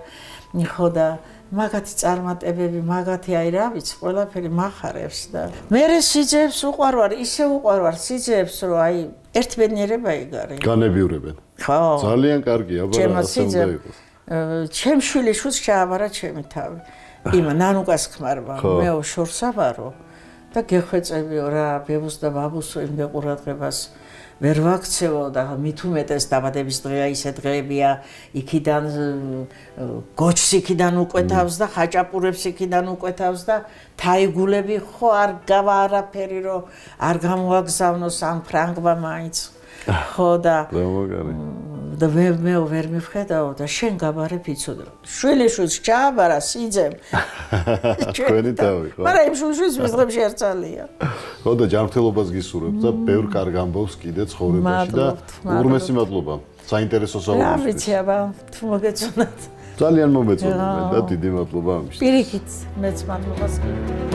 ხო და მაგათი წარმატებები, მაგათი აი რა ვიცი, ყველაფერი מחარებს და მე სიძეებს უყვარვარ, ისე უყვარვარ სიძეებს, რომ აი ერთბედნიერება იგარი. განებიურებენ. ხო. ძალიან კარგია, აბა ასე უნდა იყოს. ჩემ შვილიშვილს ჩააბარა ჩემი თავი. იმა ნანუკას ხმარვა, მეო შორს აბარო და გეხვეწებიო რა, ბებოს და ბაბუსო იმდე ყურადღებას ვერ ვაქცევო და მით უმეტეს დაბადების დღეა ისე დღეებია იქიდან გოჩს იქიდან უკვეთავს და ხაჭაპურებს იქიდან უკვეთავს და თაიგულები ხო არ გავა არაფერი რომ არ გამოაგზავნოს ამ ფრანგმა მაინც ხო და და მე ვერ მივხედავ და შენ გაბარებ იცოდე შვილიშვილს ჩააბარა სიძემ ჩვენი თავი ხო მაგრამ იმ შვილიშვილს მის დღეებში არ წალია ხო და ჯანმრთელობას გისურვებთ და ბევრ კარგ ამბავს კიდე ცხოვრებაში და უღრმესი მადლობა საინტერესო საუბრისთვის რა ვიცი აბა თუ მოგეწონათ ძალიან მომეწონა და დიდი მადლობა ამისთვის პირიქით მეც მადლობას